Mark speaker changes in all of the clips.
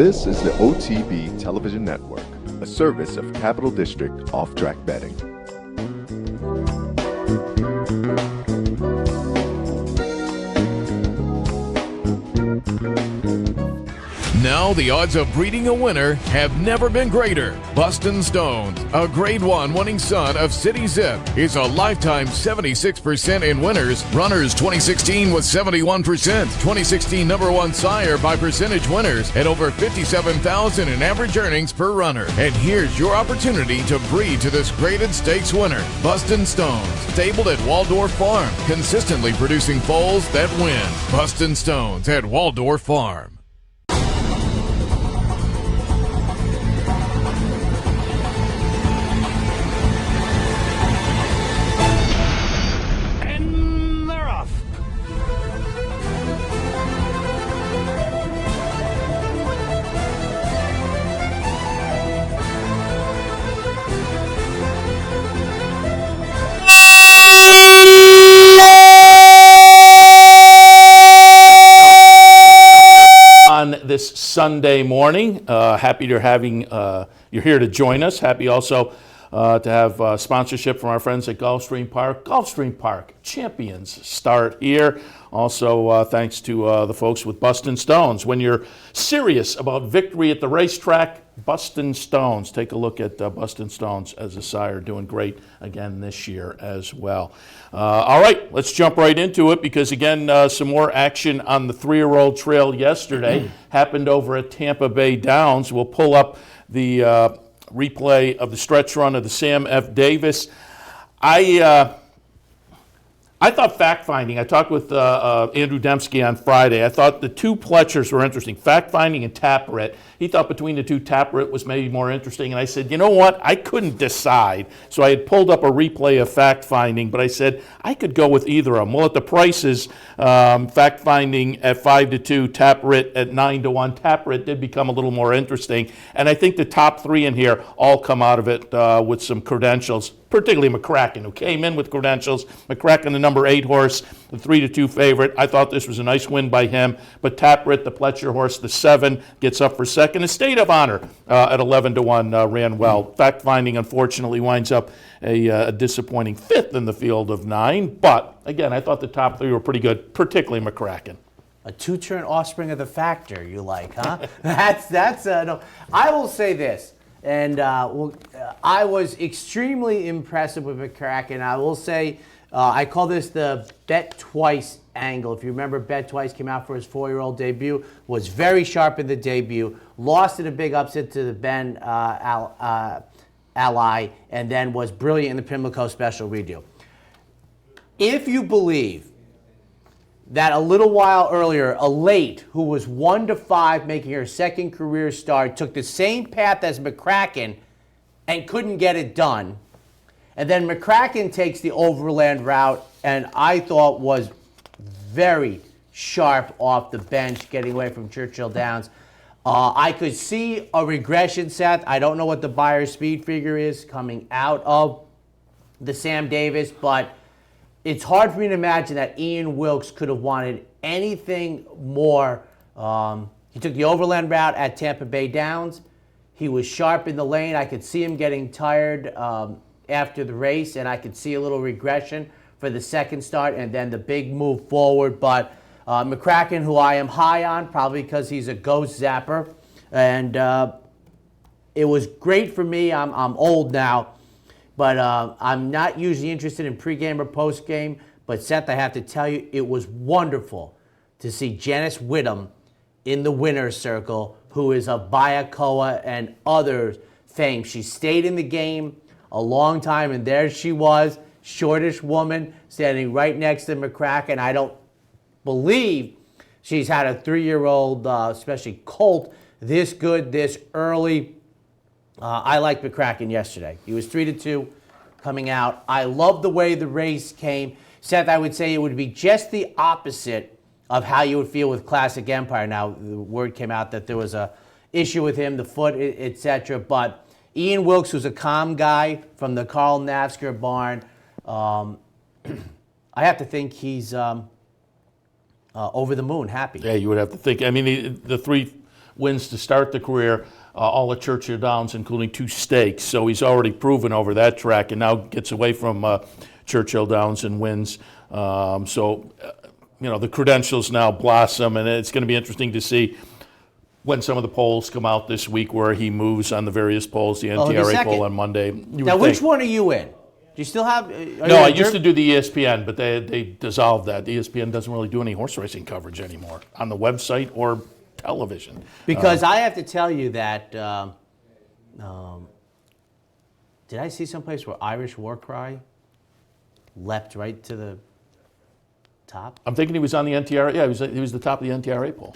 Speaker 1: This is the OTB Television Network, a service of Capital District Off-Track Betting.
Speaker 2: Now the odds of breeding a winner have never been greater. Bustin' Stones, a Grade 1 winning son of City Zip, is a lifetime 76% in winners. Runners 2016 was 71%. 2016 number one sire by percentage winners at over $57,000 in average earnings per runner. And here's your opportunity to breed to this graded stakes winner. Bustin' Stones, stabled at Waldorf Farm, consistently producing foals that win. Bustin' Stones at Waldorf Farm.
Speaker 3: On this Sunday morning, happy you're here to join us. Happy also to have sponsorship from our friends at Gulfstream Park. Gulfstream Park champions start here. Also, thanks to the folks with Bustin' Stones. When you're serious about victory at the racetrack, Bustin' Stones. Take a look at Bustin' Stones as a sire, doing great again this year as well. All right, let's jump right into it because, again, some more action on the 3-year-old trail yesterday happened over at Tampa Bay Downs. We'll pull up the replay of the stretch run of the Sam F. Davis. I thought fact-finding, I talked with Andrew Dembski on Friday. I thought the two Pletchers were interesting, fact-finding and Tapwrit. He thought between the two, Tapwrit was maybe more interesting. And I said, you know what? I couldn't decide. So I had pulled up a replay of fact-finding, but I said I could go with either of them. Well, at the prices, fact-finding at 5-2, Tapwrit at 9-1. Tapwrit did become a little more interesting. And I think the top three in here all come out of it with some credentials, particularly McCracken, who came in with credentials. McCracken, the number 8 horse, the 3-2 favorite. I thought this was a nice win by him. But Tapwrit, the Pletcher horse, the 7, gets up for second. The State of Honor at 11-1 ran well. Fact-finding, unfortunately, winds up a disappointing 5th in the field of 9. But, again, I thought the top 3 were pretty good, particularly McCracken.
Speaker 4: A two-turn offspring of the Factor, you like, huh? that's no. I will say this. And I was extremely impressed with McCracken. I will say, I call this the bet twice angle. If you remember, bet twice came out for his 4-year-old debut, was very sharp in the debut, lost in a big upset to the Ben Ally, and then was brilliant in the Pimlico Special redo. If you believe that a little while earlier, Elate, who was 1-5, making her second career start, took the same path as McCracken and couldn't get it done. And then McCracken takes the overland route, and I thought was very sharp off the bench, getting away from Churchill Downs. I could see a regression, Seth. I don't know what the buyer's speed figure is coming out of the Sam Davis, but it's hard for me to imagine that Ian Wilkes could have wanted anything more. He took the overland route at Tampa Bay Downs. He was sharp in the lane. I could see him getting tired after the race, and I could see a little regression for the second start and then the big move forward. But McCracken, who I am high on, probably because he's a ghost zapper, and it was great for me. I'm old now. But I'm not usually interested in pregame or postgame. But Seth, I have to tell you, it was wonderful to see Janice Whittam in the winner's circle, who is of Bayakoa and other fame. She stayed in the game a long time, and there she was, shortish woman, standing right next to McCracken. I don't believe she's had a 3-year-old, especially colt, this good, this early. I liked McCracken yesterday. He was 3-2 coming out. I love the way the race came. Seth, I would say it would be just the opposite of how you would feel with Classic Empire. Now, the word came out that there was a issue with him, the foot, etc. But Ian Wilkes, who's a calm guy from the Carl Navsker barn, I have to think he's over the moon, happy.
Speaker 3: Yeah, you would have to think. I mean, the 3 wins to start the career, all at Churchill Downs, including 2 stakes. So he's already proven over that track, and now gets away from Churchill Downs and wins. The credentials now blossom, and it's going to be interesting to see when some of the polls come out this week where he moves on the various polls, the NTRA poll on Monday.
Speaker 4: Now, which one are you in? Do you still have?
Speaker 3: No, I used to do the ESPN, but they dissolved that. The ESPN doesn't really do any horse racing coverage anymore on the website or television.
Speaker 4: Because I have to tell you that, did I see someplace where Irish War Cry leapt right to the top?
Speaker 3: I'm thinking he was on the NTRA. Yeah, he was the top of the NTRA poll.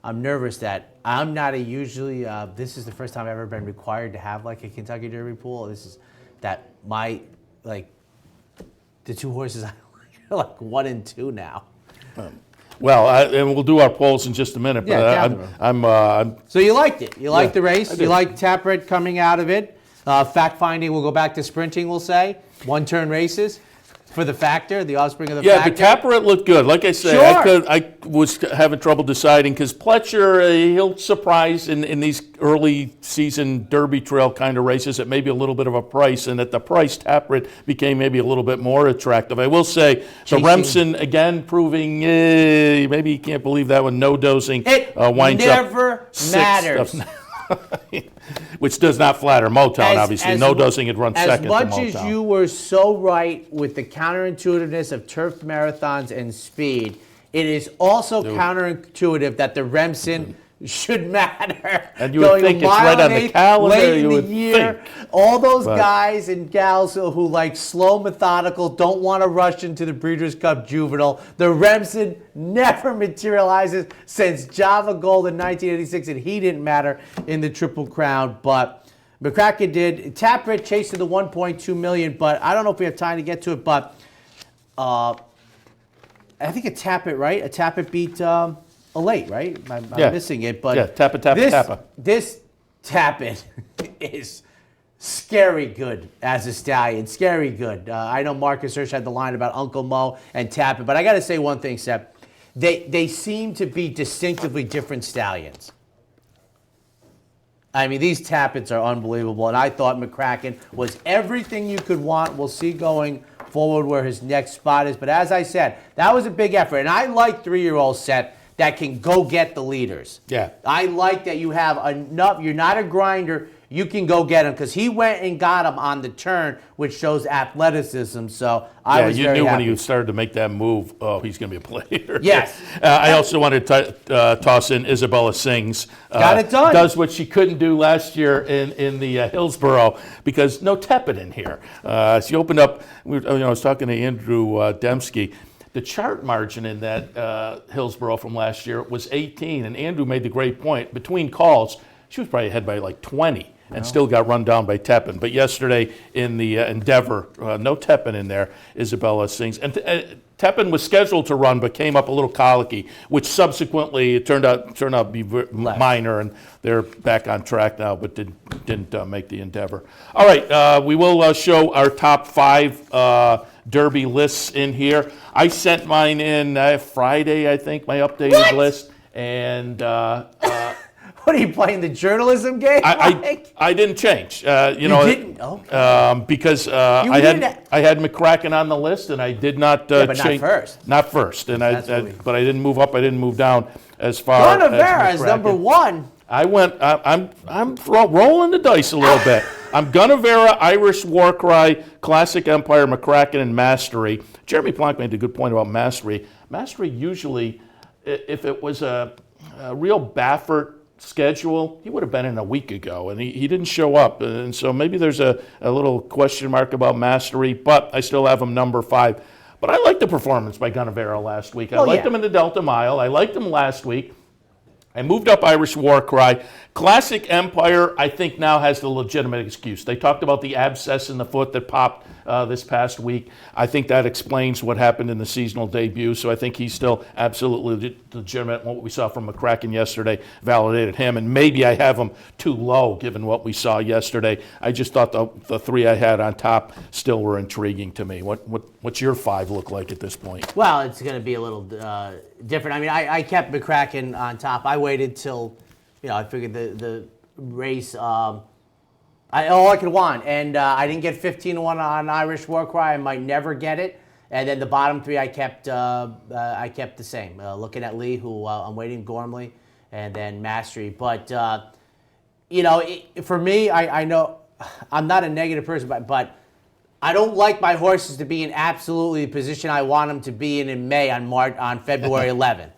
Speaker 4: I'm nervous that I'm not usually, this is the first time I've ever been required to have like a Kentucky Derby pool. This is that the 2 horses I like are like 1 and 2 now.
Speaker 3: And we'll do our polls in just a minute.
Speaker 4: Yeah,
Speaker 3: but I'm
Speaker 4: So you liked it. You liked the
Speaker 3: I
Speaker 4: race.
Speaker 3: did.
Speaker 4: You liked Tapwrit coming out of it. Fact finding, we'll go back to sprinting, we'll say. 1-turn races for the Factor, the offspring of the
Speaker 3: Yeah,
Speaker 4: Factor.
Speaker 3: but Tapwrit looked good. Like I say,
Speaker 4: Sure.
Speaker 3: I was having trouble deciding because Pletcher, he'll surprise in these early season Derby Trail kind of races at maybe a little bit of a price, and at the price, Tapwrit became maybe a little bit more attractive. I will say, the Remsen, again, proving maybe you can't believe that one, no dosing.
Speaker 4: It
Speaker 3: winds
Speaker 4: never
Speaker 3: up 6th.
Speaker 4: matters.
Speaker 3: Which does not flatter Motown, obviously. No dosing had run second to Motown.
Speaker 4: As much as you were so right with the counterintuitiveness of turf marathons and speed, it is also counterintuitive that the Remsen should matter.
Speaker 3: And you would think it's right on the calendar,
Speaker 4: late
Speaker 3: you
Speaker 4: in
Speaker 3: would
Speaker 4: the year.
Speaker 3: think.
Speaker 4: All those guys and gals who like slow, methodical, don't want to rush into the Breeders' Cup Juvenile. The Remsen never materializes since Java Gold in 1986, and he didn't matter in the Triple Crown, but McCracken did. Tapwrit chased to the 1.2 million, but I don't know if we have time to get to it, but I think a Tapwrit, right? A Tapwrit beat a late, right? I'm missing it, but
Speaker 3: yeah, Tappa.
Speaker 4: This Tapwrit is scary good as a stallion, scary good. I know Marcus Hirsch had the line about Uncle Mo and Tapwrit, but I got to say one thing, Seth. They seem to be distinctively different stallions. I mean, these Tapwrits are unbelievable, and I thought McCracken was everything you could want. We'll see going forward where his next spot is, but as I said, that was a big effort, and I like 3-year-old Seth that can go get the leaders.
Speaker 3: Yeah.
Speaker 4: I like that you have enough. You're not a grinder. You can go get him because he went and got him on the turn, which shows athleticism. So I was very
Speaker 3: you knew
Speaker 4: happy.
Speaker 3: when he started to make that move, oh, he's going to be a player.
Speaker 4: Yes.
Speaker 3: I also wanted to toss in Isabella Sings.
Speaker 4: Got it done.
Speaker 3: Does what she couldn't do last year in the Hillsborough because no Teppin in here. She opened up. I was talking to Andrew Dembski. The chart margin in that Hillsborough from last year was 18, and Andrew made the great point. Between calls, she was probably ahead by like 20 and still got run down by Teppin. But yesterday in the Endeavor, no Teppin in there, Isabella Sings. And Teppin was scheduled to run but came up a little colicky, which subsequently it turned out to be minor, and they're back on track now but didn't make the Endeavor. All right, we will show our top 5 Derby lists in here. I sent mine in Friday, I think, my updated list. And
Speaker 4: What are you playing, the journalism game?
Speaker 3: I didn't change.
Speaker 4: You didn't? Okay.
Speaker 3: Because I had McCracken on the list, and I did not
Speaker 4: but
Speaker 3: change.
Speaker 4: not first.
Speaker 3: Not first, and but I didn't move up. I didn't move down as far.
Speaker 4: Gunnevera
Speaker 3: as
Speaker 4: is number 1.
Speaker 3: I went. I'm rolling the dice a little bit. I'm Gunnevera, Irish War Cry, Classic Empire, McCracken, and Mastery. Jeremy Plank made a good point about Mastery. Mastery usually, if it was a real Baffert schedule, he would have been in a week ago, and he didn't show up. And so maybe there's a little question mark about Mastery, but I still have him number 5. But I liked the performance by Gunnevera last week. I liked him in the Delta Mile. I liked him last week. I moved up Irish War Cry. Classic Empire, I think, now has the legitimate excuse. They talked about the abscess in the foot that popped this past week. I think that explains what happened in the seasonal debut, so I think he's still absolutely legitimate. What we saw from McCracken yesterday validated him, and maybe I have him too low given what we saw yesterday. I just thought the 3 I had on top still were intriguing to me. What's your 5 look like at this point?
Speaker 4: Well, it's going to be a little different. I mean, I kept McCracken on top. I waited till, I figured the race. All I could want, and I didn't get 15-1 on Irish War Cry. I might never get it. And then the bottom three, I kept the same. Looking at Lee, who I'm waiting, Gormley, and then Mastery. But for me, I know I'm not a negative person, but I don't like my horses to be in absolutely the position I want them to be in May on February 11th.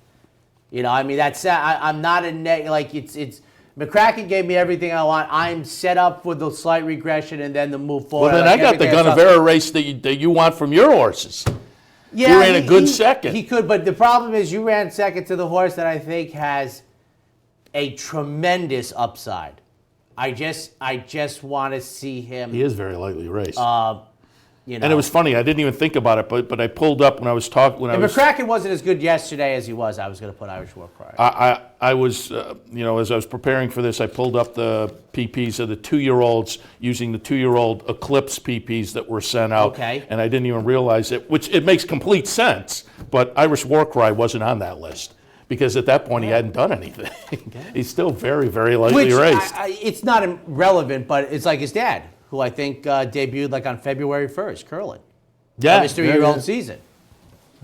Speaker 4: That's I'm not a it's. McCracken gave me everything I want. I'm set up for the slight regression and then the move forward.
Speaker 3: Well, then I got the Gunnevera race that you want from your horses.
Speaker 4: Yeah,
Speaker 3: you ran a good second.
Speaker 4: He could, but the problem is you ran second to the horse that I think has a tremendous upside. I just want to see him.
Speaker 3: He is very lightly raced.
Speaker 4: And
Speaker 3: it was funny. I didn't even think about it, but I pulled up when I was talking.
Speaker 4: If McCracken wasn't as good yesterday as he was, I was going to put Irish War Cry.
Speaker 3: I was, as I was preparing for this, I pulled up the PPs of the 2-year-olds using the 2-year-old Eclipse PPs that were sent out.
Speaker 4: Okay.
Speaker 3: And I didn't even realize it, which it makes complete sense. But Irish War Cry wasn't on that list because at that point he hadn't done anything. He's still very, very lightly raced.
Speaker 4: It's not irrelevant, but it's like his dad, who I think debuted on February 1st, Curlin.
Speaker 3: Yeah,
Speaker 4: his 3-year-old season.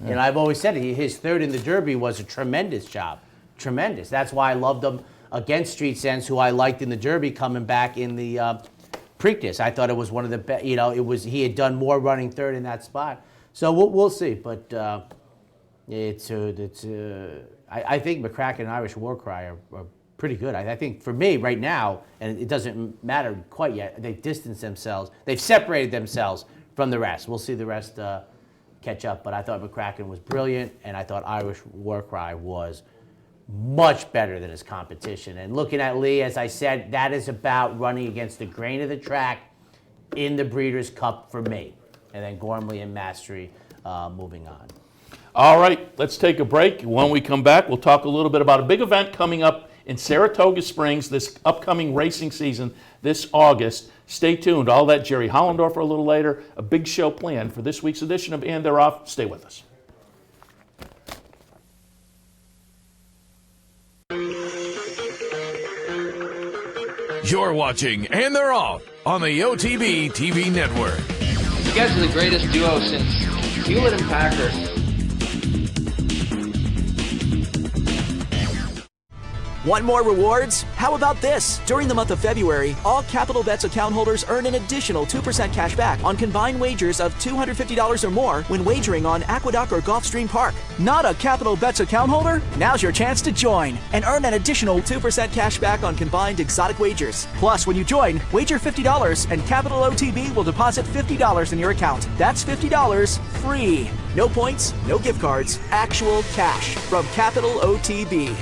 Speaker 4: Yeah. I've always said his third in the Derby was a tremendous job. Tremendous. That's why I loved him against Street Sense, who I liked in the Derby coming back in the Preakness. I thought it was one of the best. He had done more running third in that spot. So we'll see. But I think McCracken and Irish War Cry are pretty good. I think for me right now, and it doesn't matter quite yet, they've distanced themselves. They've separated themselves from the rest. We'll see the rest catch up. But I thought McCracken was brilliant, and I thought Irish War Cry was much better than his competition. And looking at Lee, as I said, that is about running against the grain of the track in the Breeders' Cup for me. And then Gormley and Mastery moving on.
Speaker 3: All right, let's take a break. When we come back, we'll talk a little bit about a big event coming up in Saratoga Springs this upcoming racing season this August. Stay tuned. All that Jerry Hollendorfer a little later. A big show planned for this week's edition of And They're Off. Stay with us.
Speaker 2: You're watching And They're Off on the OTB TV network.
Speaker 5: You guys are the greatest duo since Hewlett and Packard.
Speaker 6: Want more rewards? How about this? During the month of February, all Capital Bets account holders earn an additional 2% cash back on combined wagers of $250 or more when wagering on Aqueduct or Gulfstream Park. Not a Capital Bets account holder? Now's your chance to join and earn an additional 2% cash back on combined exotic wagers. Plus, when you join, wager $50 and Capital OTB will deposit $50 in your account. That's $50 free. No points, no gift cards, actual cash from Capital OTB.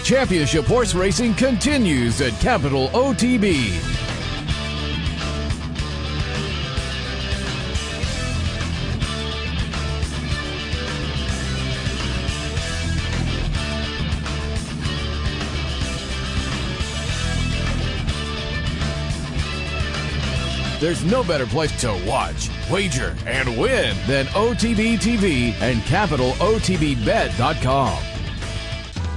Speaker 2: Championship horse racing continues at Capital OTB. There's no better place to watch, wager, and win than OTB TV and CapitalOTBBet.com.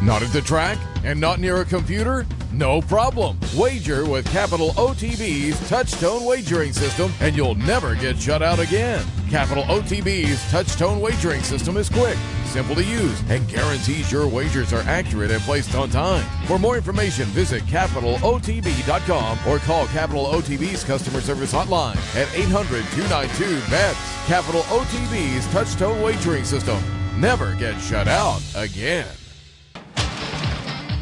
Speaker 2: Not at the track and not near a computer? No problem. Wager with Capital OTB's Touch-Tone wagering system and you'll never get shut out again. Capital OTB's Touch-Tone wagering system is quick, simple to use, and guarantees your wagers are accurate and placed on time. For more information, visit CapitalOTB.com or call Capital OTB's customer service hotline at 800-292-BETS. Capital OTB's Touch-Tone wagering system. Never get shut out again.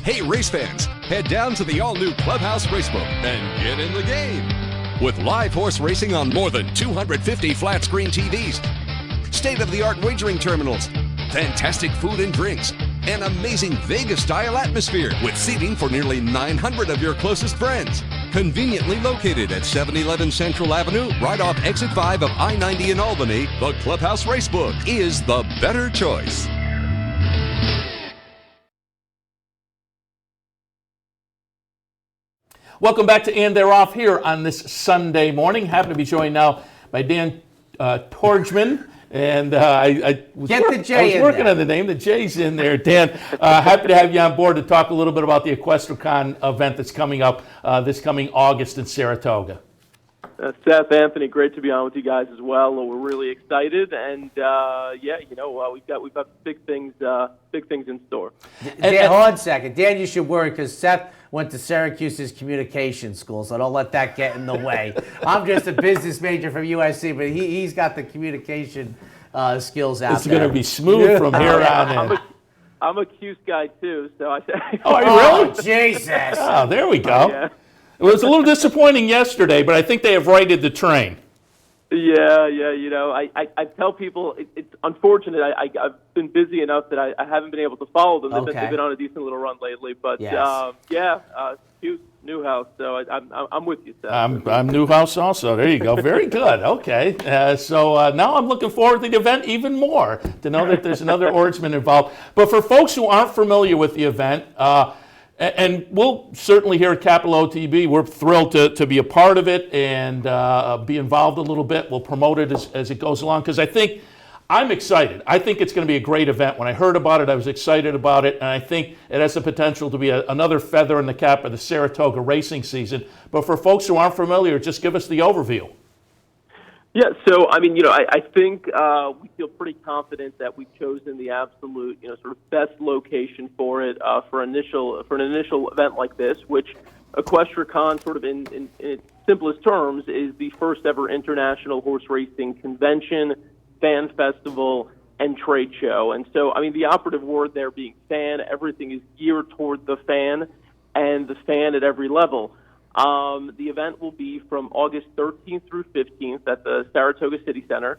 Speaker 7: Hey race fans, head down to the all-new Clubhouse Racebook and get in the game. With live horse racing on more than 250 flat-screen TVs, state-of-the-art wagering terminals, fantastic food and drinks, an amazing Vegas-style atmosphere with seating for nearly 900 of your closest friends. Conveniently located at 711 Central Avenue, right off Exit 5 of I-90 in Albany, the Clubhouse Racebook is the better choice.
Speaker 3: Welcome back to And They're Off here on this Sunday morning. Happy to be joined now by Dan Torgman And I was,
Speaker 4: Get the J
Speaker 3: I was
Speaker 4: in
Speaker 3: working
Speaker 4: there.
Speaker 3: on the name. The J's in there. Dan, happy to have you on board to talk a little bit about the EquestriCon event that's coming up this coming August in Saratoga.
Speaker 8: Seth, Anthony, great to be on with you guys as well. We're really excited, and we've got big things in store.
Speaker 4: Dan, hold on a second. Dan, you should worry because Seth went to Syracuse's communication school, so don't let that get in the way. I'm just a business major from USC, but he's got the communication skills out
Speaker 3: It's
Speaker 4: there.
Speaker 3: going to be smooth from here on in.
Speaker 8: I'm a Cuse guy too, so I.
Speaker 3: Oh, are you really?
Speaker 4: Jesus.
Speaker 3: Oh, there we go.
Speaker 8: Yeah.
Speaker 3: It was a little disappointing yesterday, but I think they have righted the train.
Speaker 8: Yeah. I tell people it's unfortunate. I've been busy enough that I haven't been able to follow them. They've been on a decent little run lately, but
Speaker 4: Yes.
Speaker 8: Hughes, Newhouse. So I'm with you, Seth.
Speaker 3: I'm Newhouse also. There you go. Very good. Okay. So now I'm looking forward to the event even more to know that there's another oarsman involved. But for folks who aren't familiar with the event, and we'll certainly here at Capital OTB, we're thrilled to be a part of it and be involved a little bit. We'll promote it as it goes along because I'm excited. I think it's going to be a great event. When I heard about it, I was excited about it, and I think it has the potential to be another feather in the cap of the Saratoga racing season. But for folks who aren't familiar, just give us the overview.
Speaker 8: Yeah, so I think we feel pretty confident that we've chosen the absolute, sort of best location for it for an initial event like this, which EquestriCon, sort of in its simplest terms, is the first ever international horse racing convention, fan festival, and trade show. And so, the operative word there being fan, everything is geared toward the fan and the fan at every level. The event will be from August 13th through 15th at the Saratoga City Center.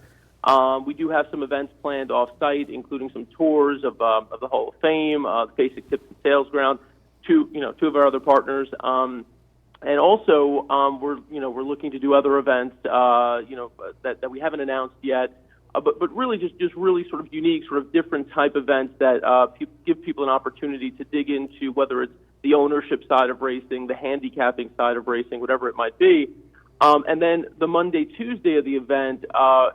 Speaker 8: We do have some events planned off-site, including some tours of the Hall of Fame, the Basic Tips and Sales Ground, two of our other partners, and also we're looking to do other events that we haven't announced yet, but really just really sort of unique, sort of different type events that give people an opportunity to dig into, whether it's the ownership side of racing, the handicapping side of racing, whatever it might be. And then the Monday, Tuesday of the event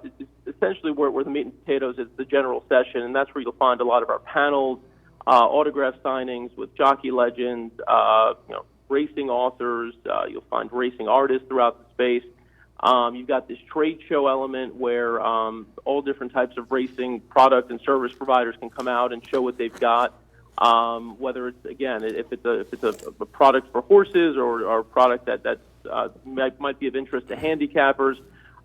Speaker 8: is essentially where the meat and potatoes is the general session, and that's where you'll find a lot of our panels, autograph signings with jockey legends, racing authors. You'll find racing artists throughout the space. You've got this trade show element where all different types of racing product and service providers can come out and show what they've got. Whether it's, again, if it's a product for horses or a product that might be of interest to handicappers,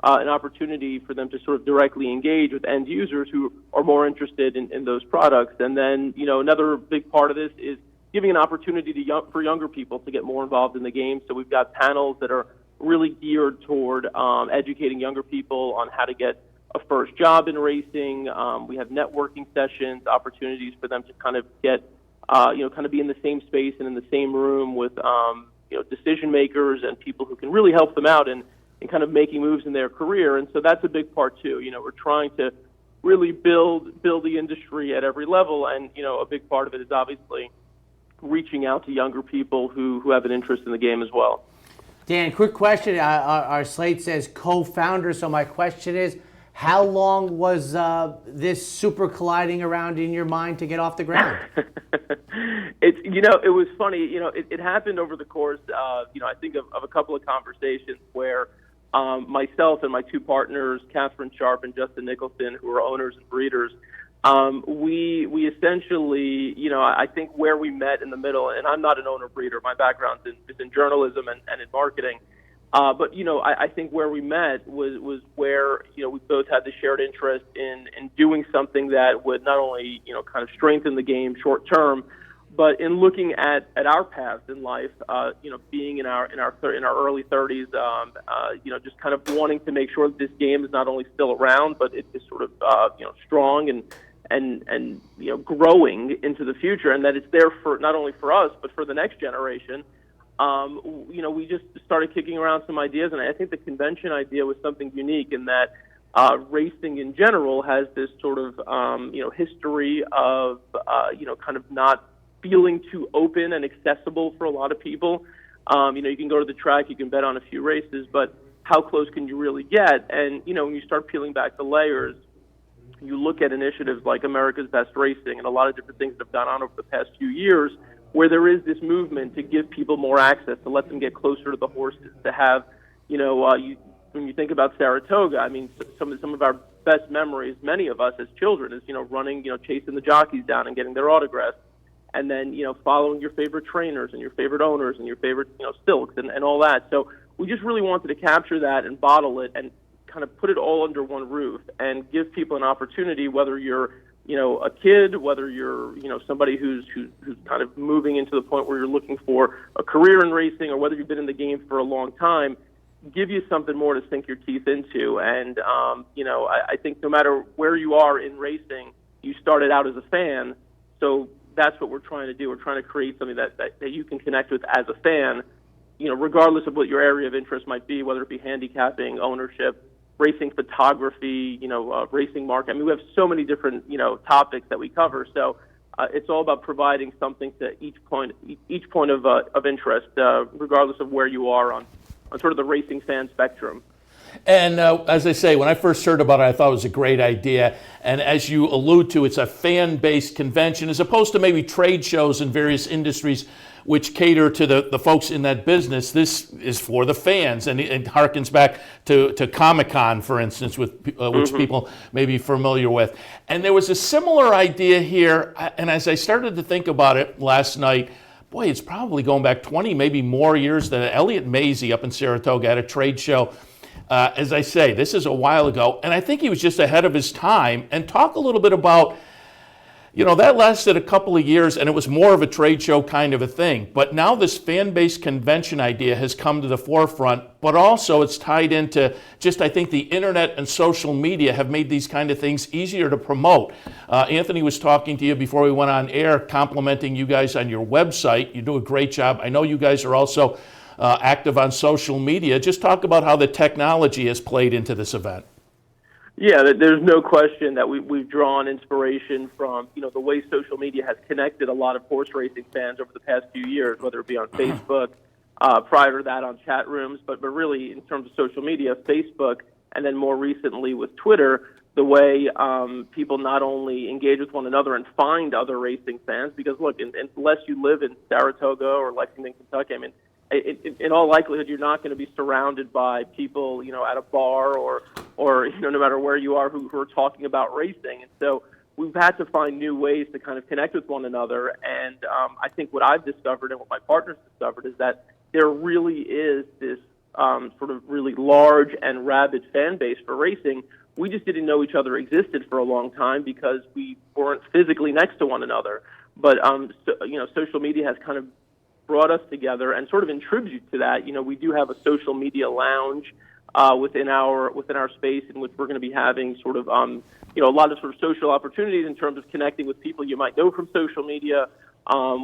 Speaker 8: an opportunity for them to sort of directly engage with end users who are more interested in those products. And then, another big part of this is giving an opportunity for younger people to get more involved in the game. So we've got panels that are really geared toward educating younger people on how to get a first job in racing. We have networking sessions, opportunities for them to kind of get, kind of be in the same space and in the same room with, decision makers and people who can really help them out in kind of making moves in their career. And so that's a big part too. We're trying to really build the industry at every level. And, a big part of it is obviously reaching out to younger people who have an interest in the game as well.
Speaker 4: Dan, quick question. Our slate says co-founder, so my question is, how long was this super colliding around in your mind to get off the ground?
Speaker 8: It was funny. It happened over the course of, I think of a couple of conversations where myself and my two partners, Catherine Sharp and Justin Nicholson, who are owners and breeders, we essentially, I think where we met in the middle, and I'm not an owner breeder. My background is in journalism and in marketing. But I think where we met was where we both had the shared interest in doing something that would not only kind of strengthen the game short term, but in looking at our paths in life, being in our early 30s, just kind of wanting to make sure that this game is not only still around, but it is sort of strong and growing into the future, and that it's there for not only for us but for the next generation. We just started kicking around some ideas, and I think the convention idea was something unique in that racing in general has this sort of, history of, kind of not feeling too open and accessible for a lot of people. You can go to the track, you can bet on a few races, but how close can you really get? And, when you start peeling back the layers, you look at initiatives like America's Best Racing and a lot of different things that have gone on over the past few years, where there is this movement to give people more access, to let them get closer to the horses, to have, when you think about Saratoga, I mean, some of our best memories, many of us as children, is, running, chasing the jockeys down and getting their autographs, and then, following your favorite trainers and your favorite owners and your favorite, stilts and all that. So we just really wanted to capture that and bottle it and kind of put it all under one roof and give people an opportunity, whether you're, a kid, whether you're, somebody who's kind of moving into the point where you're looking for a career in racing, or whether you've been in the game for a long time, give you something more to sink your teeth into. And, I think no matter where you are in racing, you started out as a fan. So that's what we're trying to do. We're trying to create something that you can connect with as a fan, regardless of what your area of interest might be, whether it be handicapping, ownership, racing photography, racing market. I mean, we have so many different, topics that we cover. So it's all about providing something to each point of interest, regardless of where you are on sort of the racing fan spectrum.
Speaker 3: And as I say, when I first heard about it, I thought it was a great idea. And as you allude to, it's a fan-based convention, as opposed to maybe trade shows in various industries which cater to the folks in that business. This is for the fans, and it harkens back to Comic-Con, for instance, with which people may be familiar with. And there was a similar idea here, and as I started to think about it last night, boy, it's probably going back 20, maybe more years, than Elliot Mazie up in Saratoga at a trade show. As I say, this is a while ago, and I think he was just ahead of his time. And talk a little bit about, that lasted a couple of years, and it was more of a trade show kind of a thing. But now this fan-based convention idea has come to the forefront, but also it's tied into just, I think, the internet and social media have made these kind of things easier to promote. Anthony was talking to you before we went on air, complimenting you guys on your website. You do a great job. I know you guys are also active on social media. Just talk about how the technology has played into this event.
Speaker 8: Yeah, there's no question that we've drawn inspiration from, the way social media has connected a lot of horse racing fans over the past few years, whether it be on Facebook, prior to that on chat rooms, but really in terms of social media, Facebook, and then more recently with Twitter, the way people not only engage with one another and find other racing fans, because look, unless you live in Saratoga or Lexington, Kentucky, I mean, in all likelihood, you're not going to be surrounded by people, at a bar or no matter where you are, who are talking about racing. And so we've had to find new ways to kind of connect with one another. And I think what I've discovered and what my partners discovered is that there really is this sort of really large and rabid fan base for racing. We just didn't know each other existed for a long time because we weren't physically next to one another. But social media has kind of brought us together, and sort of in tribute to that, we do have a social media lounge within our space, in which we're going to be having sort of a lot of sort of social opportunities in terms of connecting with people you might know from social media.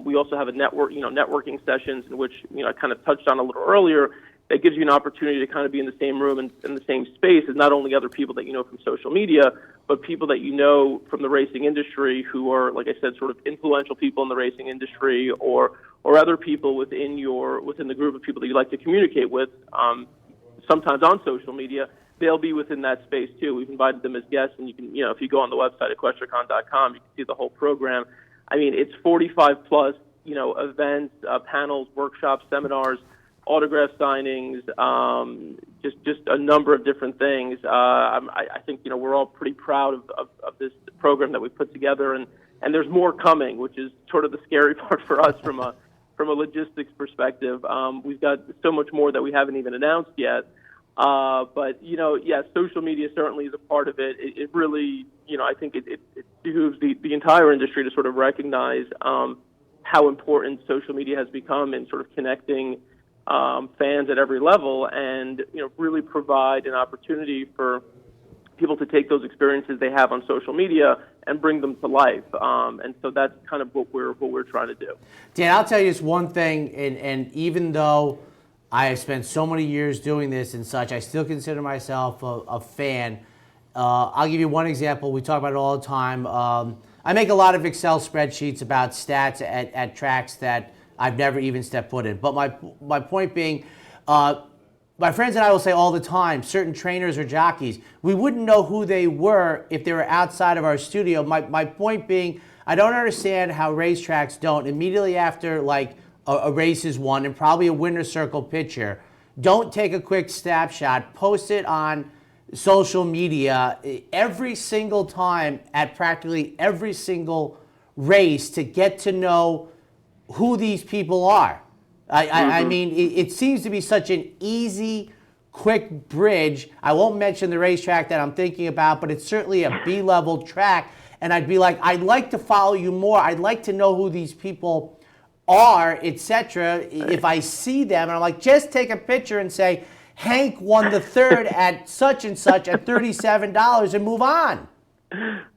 Speaker 8: We also have a networking sessions in which I kind of touched on a little earlier. That gives you an opportunity to kind of be in the same room and in the same space as not only other people that you know from social media, but people that you know from the racing industry who are, like I said, sort of influential people in the racing industry, or other people within the group of people that you like to communicate with, sometimes on social media. They'll be within that space too. We've invited them as guests, and you can, if you go on the website at EquestriaCon.com, you can see the whole program. I mean, it's 45 plus, events, panels, workshops, seminars, autograph signings, just a number of different things. I think we're all pretty proud of this program that we put together, and there's more coming, which is sort of the scary part for us from a logistics perspective. We've got so much more that we haven't even announced yet. But social media certainly is a part of it. It really, I think it behooves the entire industry to sort of recognize how important social media has become in sort of connecting fans at every level, and really provide an opportunity for people to take those experiences they have on social media and bring them to life. And so that's kind of what we're trying to do.
Speaker 4: Dan, I'll tell you this one thing, and even though I have spent so many years doing this and such, I still consider myself a fan. I'll give you one example. We talk about it all the time. I make a lot of Excel spreadsheets about stats at tracks that I've never even stepped foot in. But my point being, my my friends and I will say all the time, certain trainers or jockeys, we wouldn't know who they were if they were outside of our studio. My point being, I don't understand how racetracks don't, immediately after like a race is won and probably a winner's circle picture, don't take a quick snapshot, post it on social media every single time at practically every single race to get to know who these people are. I mean, it seems to be such an easy, quick bridge. I won't mention the racetrack that I'm thinking about, but it's certainly a B-level track. And I'd be like, I'd like to follow you more. I'd like to know who these people are, etc. If I see them, and I'm like, just take a picture and say, Hank won the third at such and such at $37 and move on.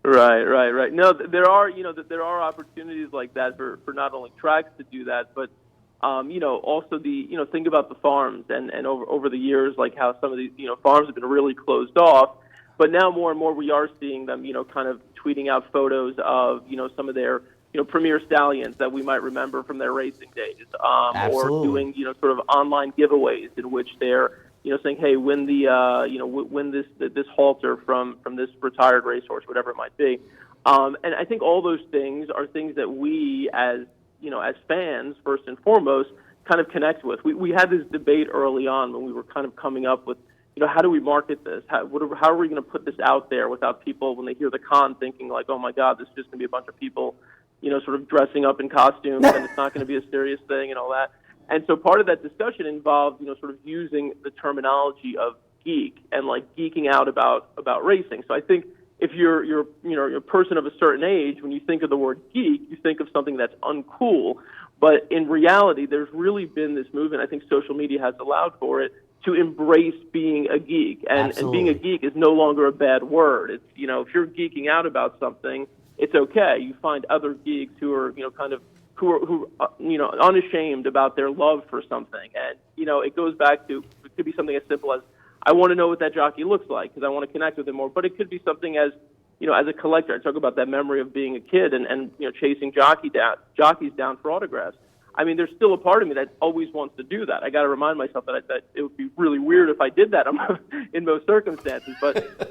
Speaker 8: Right. No, there are opportunities like that for not only tracks to do that, but also think about the farms and over the years, like how some of these, farms have been really closed off, but now more and more we are seeing them, kind of tweeting out photos of, some of their, premier stallions that we might remember from their racing days, or doing, sort of online giveaways in which they're, saying, hey, win the, win this halter from this retired racehorse, whatever it might be. And I think all those things are things that we as fans, first and foremost, kind of connect with. We had this debate early on when we were kind of coming up with, how do we market this? How are we going to put this out there without people, when they hear the con, thinking like, oh my God, this is just going to be a bunch of people, sort of dressing up in costumes, and it's not going to be a serious thing and all that. And so part of that discussion involved, sort of using the terminology of geek and like geeking out about racing. So I think if you're a person of a certain age, when you think of the word geek, you think of something that's uncool. But in reality, there's really been this movement, I think social media has allowed for it, to embrace being a geek. And being a geek is no longer a bad word. It's, if you're geeking out about something, it's okay. You find other geeks who are, who are unashamed about their love for something. And, it goes back to, it could be something as simple as, I want to know what that jockey looks like because I want to connect with him more. But it could be something as, as a collector. I talk about that memory of being a kid and chasing jockeys down for autographs. I mean, there's still a part of me that always wants to do that. I got to remind myself that it would be really weird if I did that in most circumstances. But,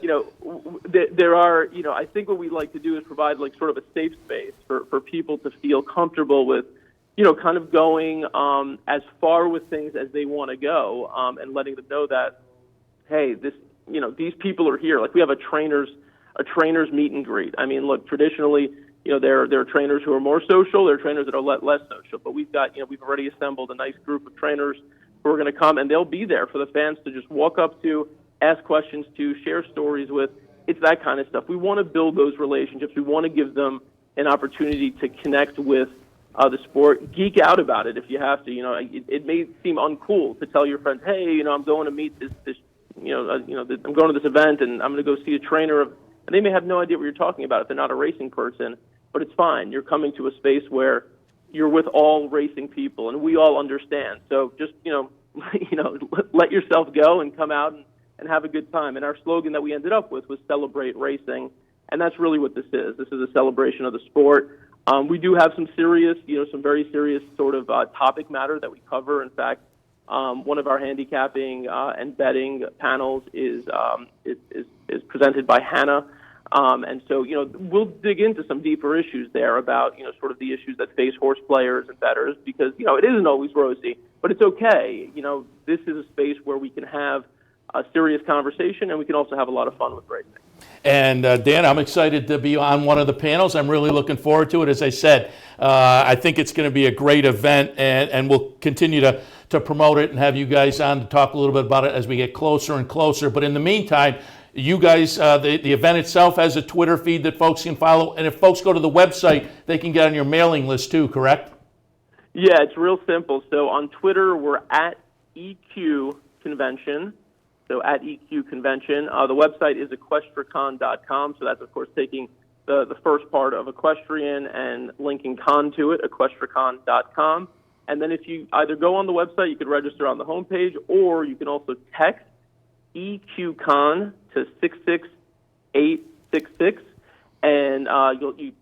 Speaker 8: there are, I think what we like to do is provide like sort of a safe space for people to feel comfortable with, kind of going as far with things as they want to go, and letting them know that, hey, these people are here. Like we have a trainers meet and greet. I mean, look, traditionally, there are trainers who are more social. There are trainers that are less social. But we've got, we've already assembled a nice group of trainers who are going to come, and they'll be there for the fans to just walk up to, ask questions to, share stories with. It's that kind of stuff. We want to build those relationships. We want to give them an opportunity to connect with the sport, geek out about it if you have to. It may seem uncool to tell your friends, hey, I'm going to meet this I'm going to this event and I'm going to go see a trainer and they may have no idea what you're talking about if they're not a racing person, but it's fine. You're coming to a space where you're with all racing people and we all understand. So just, let yourself go and come out and have a good time. And our slogan that we ended up with was celebrate racing. And that's really what this is. This is a celebration of the sport. We do have some serious, some very serious sort of topic matter that we cover. In fact, one of our handicapping and betting panels is presented by Hannah. And so, we'll dig into some deeper issues there about, sort of the issues that face horse players and bettors because, it isn't always rosy, but it's okay. This is a space where we can have a serious conversation and we can also have a lot of fun with racing.
Speaker 3: And Dan, I'm excited to be on one of the panels. I'm really looking forward to it. As I said, I think it's going to be a great event, and we'll continue to promote it and have you guys on to talk a little bit about it as we get closer and closer. But in the meantime, you guys, the event itself has a Twitter feed that folks can follow, and if folks go to the website, they can get on your mailing list too, correct?
Speaker 8: Yeah, it's real simple. So on Twitter, we're at EQ Convention. So at EQ Convention. The website is equestricon.com. So that's, of course, taking the first part of equestrian and linking con to it, equestricon.com. And then if you either go on the website, you could register on the homepage, or you can also text EQCon to 66866, and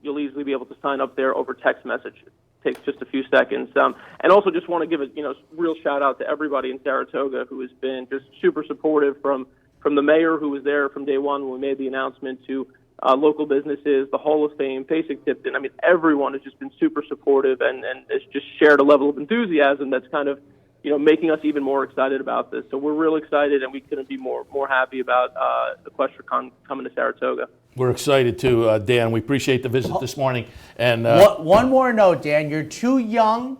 Speaker 8: you'll easily be able to sign up there over text message. takes just a few seconds. And also just want to give a real shout out to everybody in Saratoga who has been just super supportive, from the mayor who was there from day one when we made the announcement, to local businesses, the Hall of Fame, Pacing-Tipton. I mean, everyone has just been super supportive and has just shared a level of enthusiasm that's kind of making us even more excited about this. So we're real excited, and we couldn't be more happy about EquestriaCon coming to Saratoga.
Speaker 3: We're excited too, Dan. We appreciate the visit this morning. And
Speaker 4: one more note, Dan. You're too young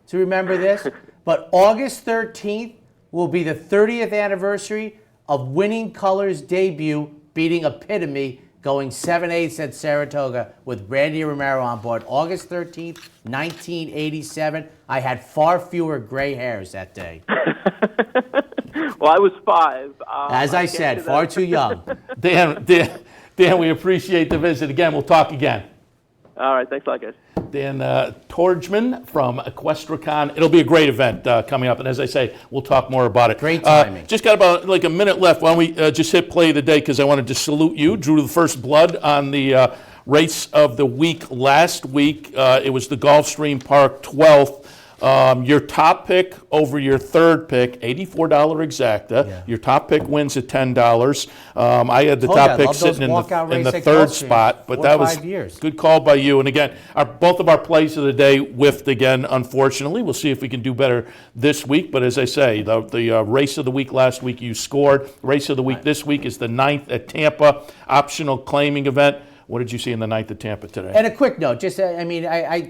Speaker 4: to remember this, but August 13th will be the 30th anniversary of Winning Colors' debut, beating Epitome, going 7/8 at Saratoga with Randy Romero on board. August 13th, 1987. I had far fewer gray hairs that day.
Speaker 8: Well, I was 5.
Speaker 4: As I said, far too young.
Speaker 3: Dan, we appreciate the visit. Again, we'll talk again.
Speaker 8: All right, thanks a lot, guys.
Speaker 3: Dan Torgman from EquestriaCon. It'll be a great event coming up, and as I say, we'll talk more about it.
Speaker 4: Great timing.
Speaker 3: Just got about a minute left. Why don't we just hit play of the day, because I wanted to salute you. Drew the first blood on the race of the week last week. It was the Gulfstream Park 12th. Your top pick over your third pick, $84 exacta.
Speaker 4: Yeah.
Speaker 3: Your top pick wins at $10. I had the top pick sitting in the third spot, but that was good call by you. And again, both of our plays of the day whiffed again, unfortunately. We'll see if we can do better this week. But as I say, the race of the week last week you scored. Race of the week this week is the 9th at Tampa, optional claiming event. What did you see in the 9th at Tampa today?
Speaker 4: And a quick note, just,
Speaker 3: we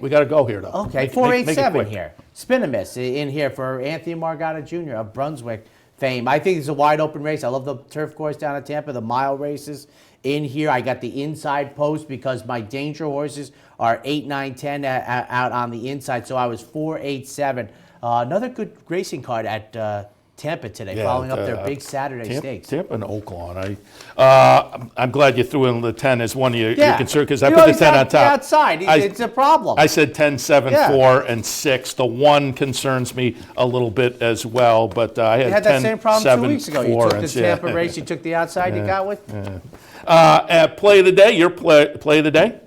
Speaker 3: got to go here, though.
Speaker 4: Okay, 487 here. Spinamus in here for Anthony Margata Jr. of Brunswick fame. I think it's a wide open race. I love the turf course down at Tampa, the mile races in here. I got the inside post because my danger horses are 8, 9, 10 out on the inside, so I was 487. Another good racing card at Tampa today, following up their big Saturday stakes.
Speaker 3: Tampa and Oaklawn. I'm glad you threw in the 10 as one of your concern, because I put the 10 on top.
Speaker 4: Outside, it's a problem.
Speaker 3: I said 10, 7, 4, and 6. The 1 concerns me a little bit as well, but I had 10,
Speaker 4: that same problem
Speaker 3: 7,
Speaker 4: 2 weeks ago.
Speaker 3: 4,
Speaker 4: you took the Tampa race, you took the outside, you got with?
Speaker 3: Play of the day, your play of the day?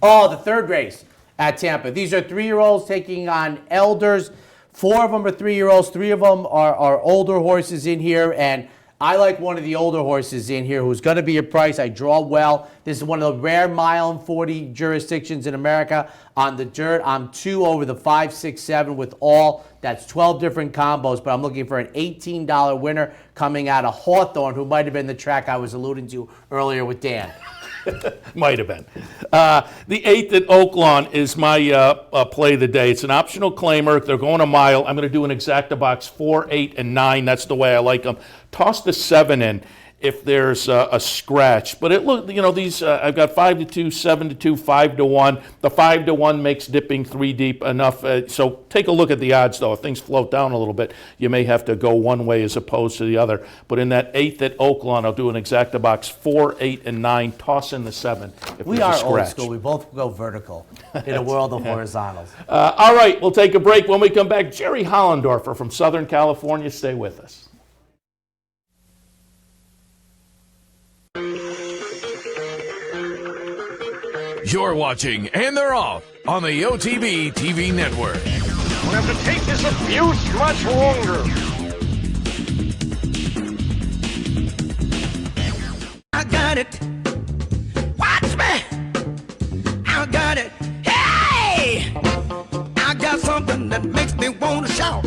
Speaker 4: Oh, the third race at Tampa. These are 3-year-olds taking on elders. 4 of them are 3-year-olds. 3 of them are older horses in here, and I like one of the older horses in here who's going to be a price. I draw well. This is one of the rare mile and 40 jurisdictions in America. On the dirt, I'm 2 over the 5, 6, 7 with all. That's 12 different combos, but I'm looking for an $18 winner coming out of Hawthorne, who might have been the track I was alluding to earlier with Dan.
Speaker 3: Might have been. The 8th at Oaklawn is my play of the day. It's an optional claimer. They're going a mile. I'm going to do an exacta box 4, 8, and 9. That's the way I like them. Toss the 7 in if there's a scratch. But these I've got 5-2, 7-2, 5-1. The 5-1 makes dipping 3 deep enough. So take a look at the odds, though. If things float down a little bit, you may have to go one way as opposed to the other. But in that 8th at Oaklawn, I'll do an exacta box 4, 8, and 9. Toss in the 7 if
Speaker 4: we
Speaker 3: there's a
Speaker 4: are
Speaker 3: scratch.
Speaker 4: Old school. We both go vertical in a world of horizontals.
Speaker 3: All right, we'll take a break. When we come back, Jerry Hollendorfer from Southern California. Stay with us.
Speaker 2: You're watching And They're Off on the OTB TV network.
Speaker 9: We'll have to take this abuse much longer.
Speaker 10: I got it. Watch me. I got it. Hey! I got something that makes me want to shout.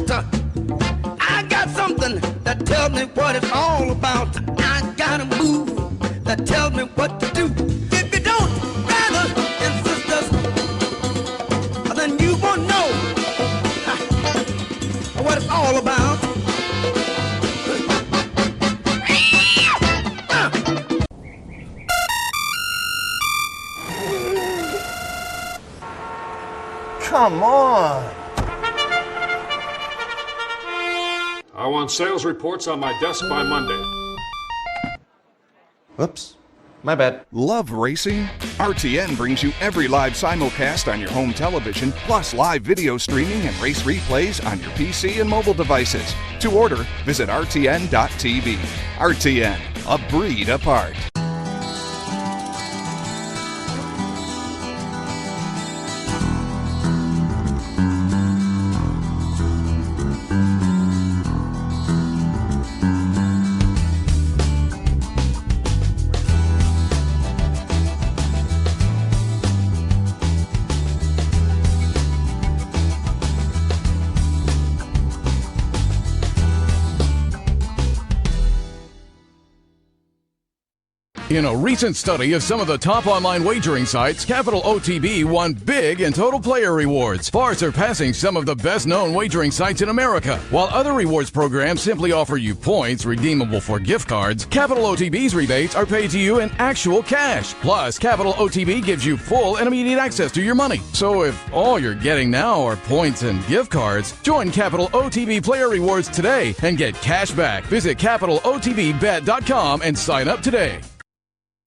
Speaker 10: I got something that tells me what it's all about. I got a move that tells me what to do. If you don't, brothers and sisters, then you won't know what it's all about.
Speaker 9: Come on.
Speaker 11: I want sales reports on my desk by Monday.
Speaker 12: Oops. My bad. Love racing? RTN brings you every live simulcast on your home television, plus live video streaming and race replays on your PC and mobile devices. To order, visit rtn.tv. RTN, a breed apart.
Speaker 2: In a recent study of some of the top online wagering sites, Capital OTB won big in total player rewards, far surpassing some of the best-known wagering sites in America. While other rewards programs simply offer you points redeemable for gift cards, Capital OTB's rebates are paid to you in actual cash. Plus, Capital OTB gives you full and immediate access to your money. So if all you're getting now are points and gift cards, join Capital OTB Player Rewards today and get cash back. Visit CapitalOTBBet.com and sign up today.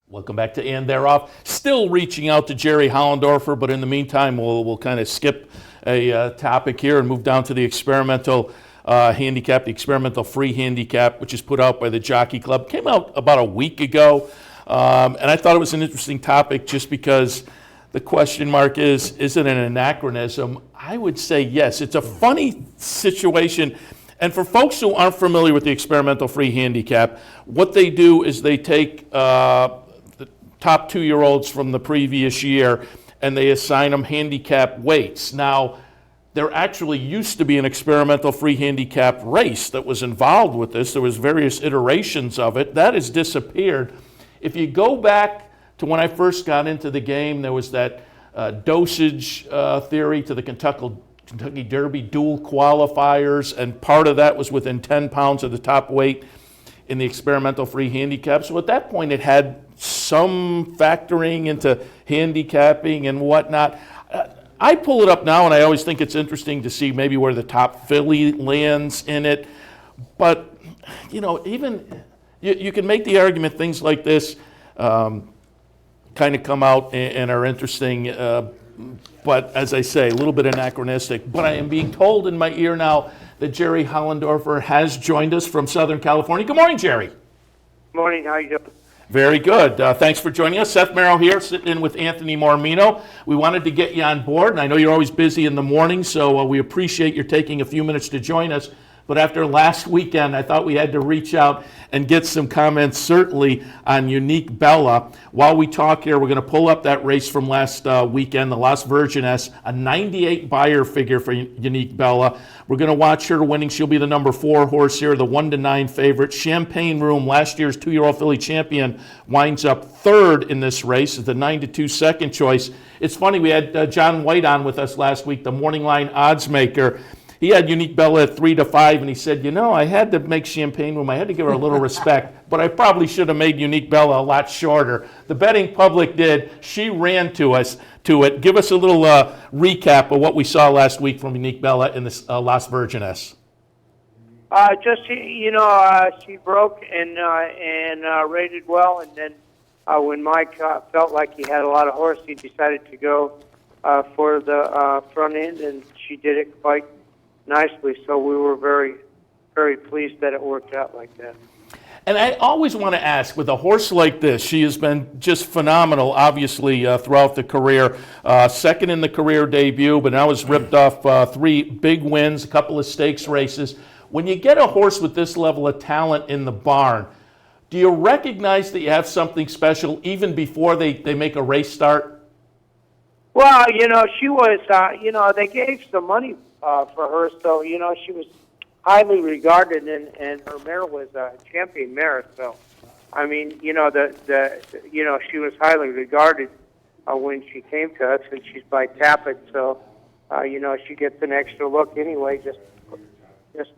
Speaker 3: Welcome back to And They're Off. Still reaching out to Jerry Hollendorfer, but in the meantime, we'll kind of skip a topic here and move down to the experimental handicap, the experimental free handicap, which is put out by the Jockey Club. Came out about a week ago, and I thought it was an interesting topic just because the question mark is it an anachronism? I would say yes. It's a funny situation. And for folks who aren't familiar with the experimental free handicap, what they do is they take the top 2-year-olds from the previous year and they assign them handicap weights. Now, there actually used to be an experimental free handicap race that was involved with this. There was various iterations of it. That has disappeared. If you go back to when I first got into the game, there was that dosage theory to the Kentucky Derby dual qualifiers, and part of that was within 10 pounds of the top weight in the experimental free handicap. So at that point, it had some factoring into handicapping and whatnot. I pull it up now, and I always think it's interesting to see maybe where the top filly lands in it. But, you know, even you can make the argument things like this kind of come out and are interesting. But as I say, a little bit anachronistic. But I am being told in my ear now that Jerry Hollendorfer has joined us from Southern California. Good morning, Jerry.
Speaker 13: Good morning. How are you doing?
Speaker 3: Very good. Thanks for joining us. Seth Merrill here, sitting in with Anthony Mormino. We wanted to get you on board, and I know you're always busy in the morning, so we appreciate your taking a few minutes to join us. But after last weekend, I thought we had to reach out and get some comments, certainly on Unique Bella. While we talk here, we're going to pull up that race from last weekend, the Las Virgenes, a 98 buyer figure for Unique Bella. We're going to watch her winning. She'll be the number 4 horse here, the 1-9 favorite. Champagne Room, last year's 2-year-old filly champion, winds up 3rd in this race, the 9-2 second choice. It's funny, we had John White on with us last week, the morning line odds maker. He had Unique Bella at 3-5, and he said, you know, I had to make Champagne Room. I had to give her a little respect, but I probably should have made Unique Bella a lot shorter. The betting public did. She ran to it. Give us a little recap of what we saw last week from Unique Bella in this Las Virgenes.
Speaker 13: She broke and rated well, and then when Mike felt like he had a lot of horse, he decided to go for the front end, and she did it quite nicely, so we were very, very pleased that it worked out like that.
Speaker 3: And I always want to ask, with a horse like this, she has been just phenomenal, obviously, throughout the career. Second in the career debut, but now has ripped off 3 big wins, a couple of stakes races. When you get a horse with this level of talent in the barn, do you recognize that you have something special even before they make a race start?
Speaker 13: Well, she was, they gave some money for her, so she was highly regarded, and her mare was a champion mare. So, I mean, she was highly regarded when she came to us, and she's by Tapit, so she gets an extra look anyway, just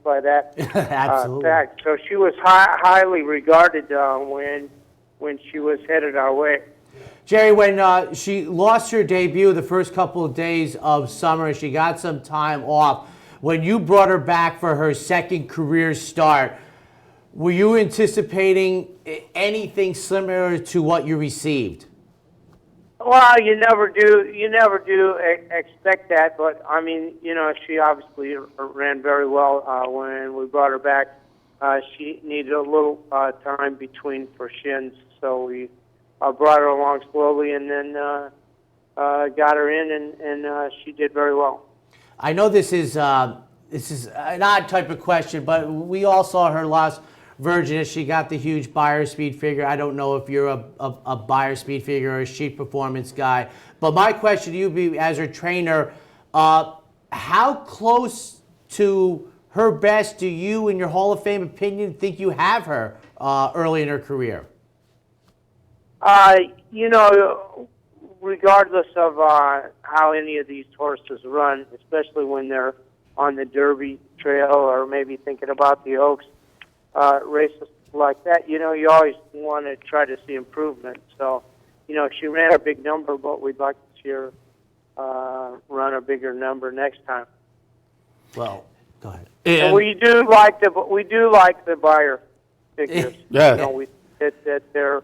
Speaker 13: by that fact. So she was highly regarded when she was headed our way.
Speaker 4: Jerry, when she lost her debut the first couple of days of summer, she got some time off. When you brought her back for her second career start, were you anticipating anything similar to what you received?
Speaker 13: Well, you never do expect that, but I mean, she obviously ran very well when we brought her back. She needed a little time between for shins, so we brought her along slowly, and then got her in, and she did very well.
Speaker 4: I know this is an odd type of question, but we all saw her Las Virgenes. She got the huge buyer speed figure. I don't know if you're a buyer speed figure or a sheep performance guy, but my question to you be, as her trainer, how close to her best do you, in your Hall of Fame opinion, think you have her early in her career?
Speaker 13: You know, regardless of how any of these horses run, especially when they're on the Derby trail or maybe thinking about the Oaks races like that, you know, you always want to try to see improvement. So, you know, she ran a big number, but we'd like to see her run a bigger number next time.
Speaker 4: Well, go ahead.
Speaker 13: And we do like the buyer figures.
Speaker 3: Yeah.
Speaker 13: You know, that they're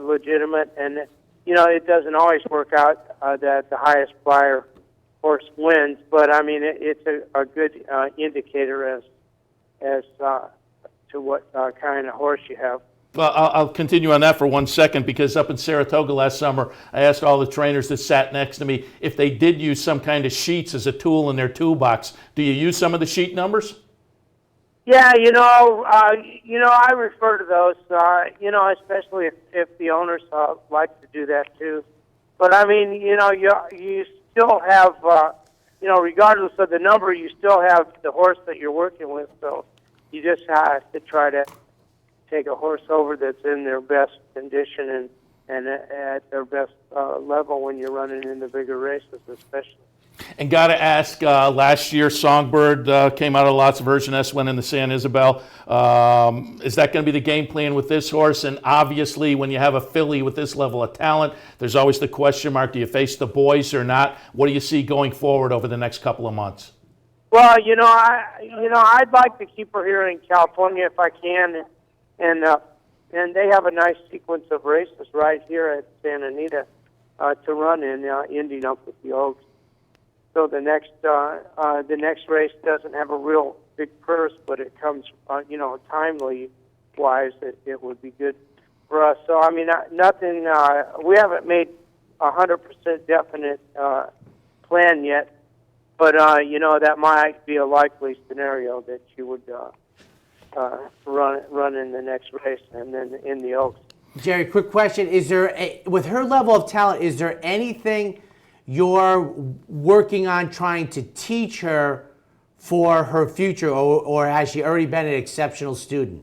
Speaker 13: legitimate, and you know, it doesn't always work out that the highest buyer horse wins, but I mean, it's a good indicator as to what kind of horse you have.
Speaker 3: Well, I'll continue on that for 1 second, because up in Saratoga last summer, I asked all the trainers that sat next to me if they did use some kind of sheets as a tool in their toolbox. Do you use some of the sheet numbers?
Speaker 13: Yeah, you know, I refer to those, you know, especially if the owners like to do that too. But I mean, you know, you still have, you know, regardless of the number, you still have the horse that you're working with. So you just have to try to take a horse over that's in their best condition and at their best level when you're running in the bigger races, especially.
Speaker 3: And got to ask, last year Songbird came out of Lots of Version S, went in the San Isabel. Is that going to be the game plan with this horse? And obviously, when you have a filly with this level of talent, there's always the question mark: do you face the boys or not? What do you see going forward over the next couple of months?
Speaker 13: Well, you know, I'd like to keep her here in California if I can, and they have a nice sequence of races right here at Santa Anita to run in, ending up with the Oaks. So the next race doesn't have a real big purse, but it comes, you know, timely wise. It would be good for us. So I mean, nothing. We haven't made 100% definite plan yet, but you know, that might be a likely scenario that you would run in the next race and then in the Oaks.
Speaker 4: Jerry, quick question: is there, with her level of talent, is there anything you're working on trying to teach her for her future, or has she already been an exceptional student?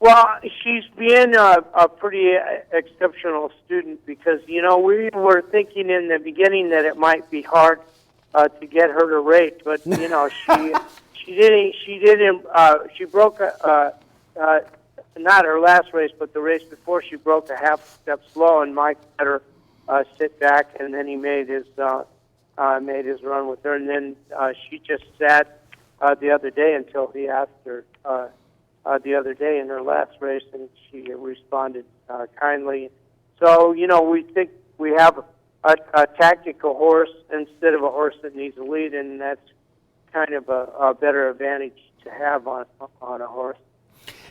Speaker 13: Well, she's been a pretty exceptional student because, you know, we were thinking in the beginning that it might be hard to get her to rate, but, you know, she broke not her last race, but the race before, she broke a half step slow, and Mike let her sit back, and then he made his run with her, and then she just sat the other day until he asked her the other day in her last race, and she responded kindly. So, you know, we think we have a tactical horse instead of a horse that needs a lead, and that's kind of a better advantage to have on a horse.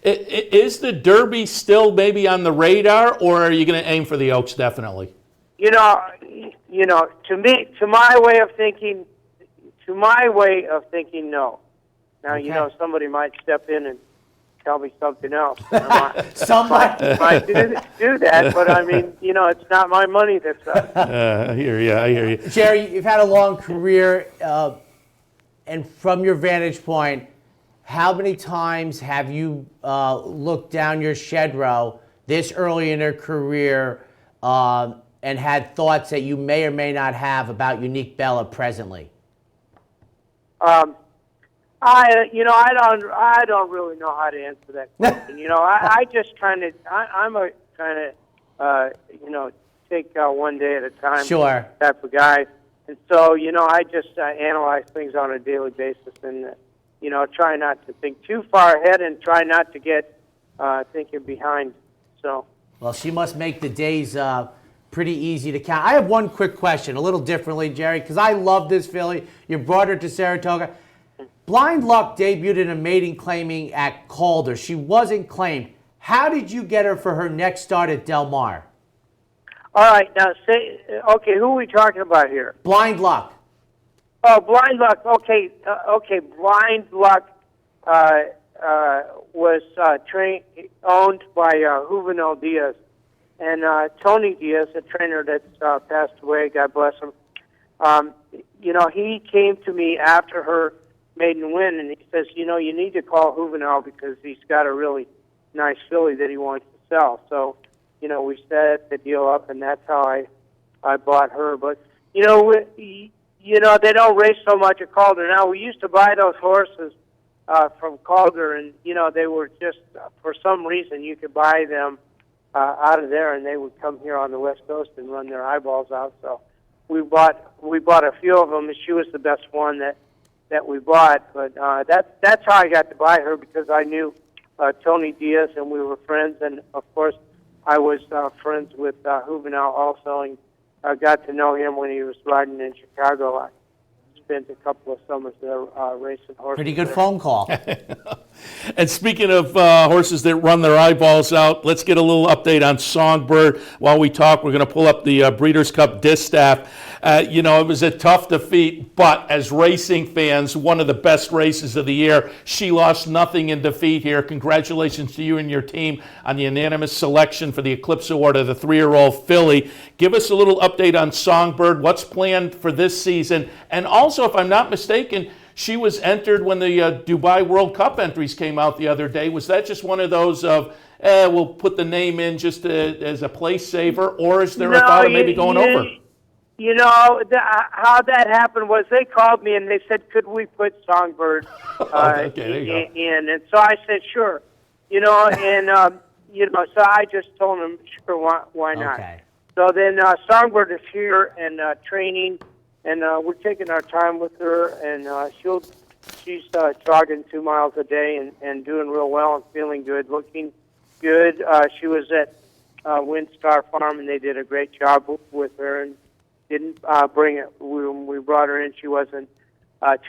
Speaker 3: Is the Derby still maybe on the radar, or are you going to aim for the Oaks definitely?
Speaker 13: You know, to my way of thinking, no. Now, okay. You know, somebody might step in and tell me something else.
Speaker 4: Somebody
Speaker 13: might do that, but I mean, you know, it's not my money that's up.
Speaker 3: I hear you.
Speaker 4: Jerry, you've had a long career, and from your vantage point, how many times have you looked down your shed row this early in your career and had thoughts that you may or may not have about Unique Bella presently?
Speaker 13: I don't really know how to answer that question. You know, I just kind of, I'm a kind of, you know, take one day at a time
Speaker 4: sure.
Speaker 13: type of guy. And so, you know, I just analyze things on a daily basis and, you know, try not to think too far ahead and try not to get thinking behind. So.
Speaker 4: Well, she must make the days pretty easy to count. I have one quick question, a little differently, Jerry, because I love this filly. You brought her to Saratoga. Blind Luck debuted in a maiden claiming at Calder. She wasn't claimed. How did you get her for her next start at Del Mar?
Speaker 13: All right, now okay, who are we talking about here?
Speaker 4: Blind Luck.
Speaker 13: Oh, Blind Luck. Okay, Blind Luck was owned by Juvenal Diaz. And Tony Diaz, a trainer that's passed away, God bless him, you know, he came to me after her maiden win, and he says, you know, you need to call Juvenal because he's got a really nice filly that he wants to sell. So, we set the deal up, and that's how I bought her. But they don't race so much at Calder now. We used to buy those horses from Calder, and they were just for some reason you could buy them out of there, and they would come here on the West Coast and run their eyeballs out. So we bought a few of them, and she was the best one that we bought. But that's how I got to buy her, because I knew Tony Diaz, and we were friends, and of course I was friends with Juvenal also, and I got to know him when he was riding in Chicago. I spent a couple of summers there racing horses.
Speaker 4: Pretty good
Speaker 13: there.
Speaker 4: phone call.
Speaker 3: And speaking of horses that run their eyeballs out, let's get a little update on Songbird. While we talk, we're going to pull up the Breeders' Cup Distaff. It was a tough defeat, but as racing fans, one of the best races of the year. She lost nothing in defeat here. Congratulations to you and your team on the unanimous selection for the Eclipse Award of the 3-year-old filly. Give us a little update on Songbird. What's planned for this season? And also, if I'm not mistaken, she was entered when the Dubai World Cup entries came out the other day. Was that just one of those of, we'll put the name in just as a place saver, or is there a thought of maybe going over?
Speaker 13: How that happened was they called me and they said, could we put Songbird in? And so I said, sure. So I just told them, sure, why not?
Speaker 4: Okay.
Speaker 13: So then Songbird is here and training, and we're taking our time with her, and she's jogging 2 miles a day and doing real well and feeling good, looking good. She was at Windstar Farm, and they did a great job with her, and didn't bring it. When we brought her in, she wasn't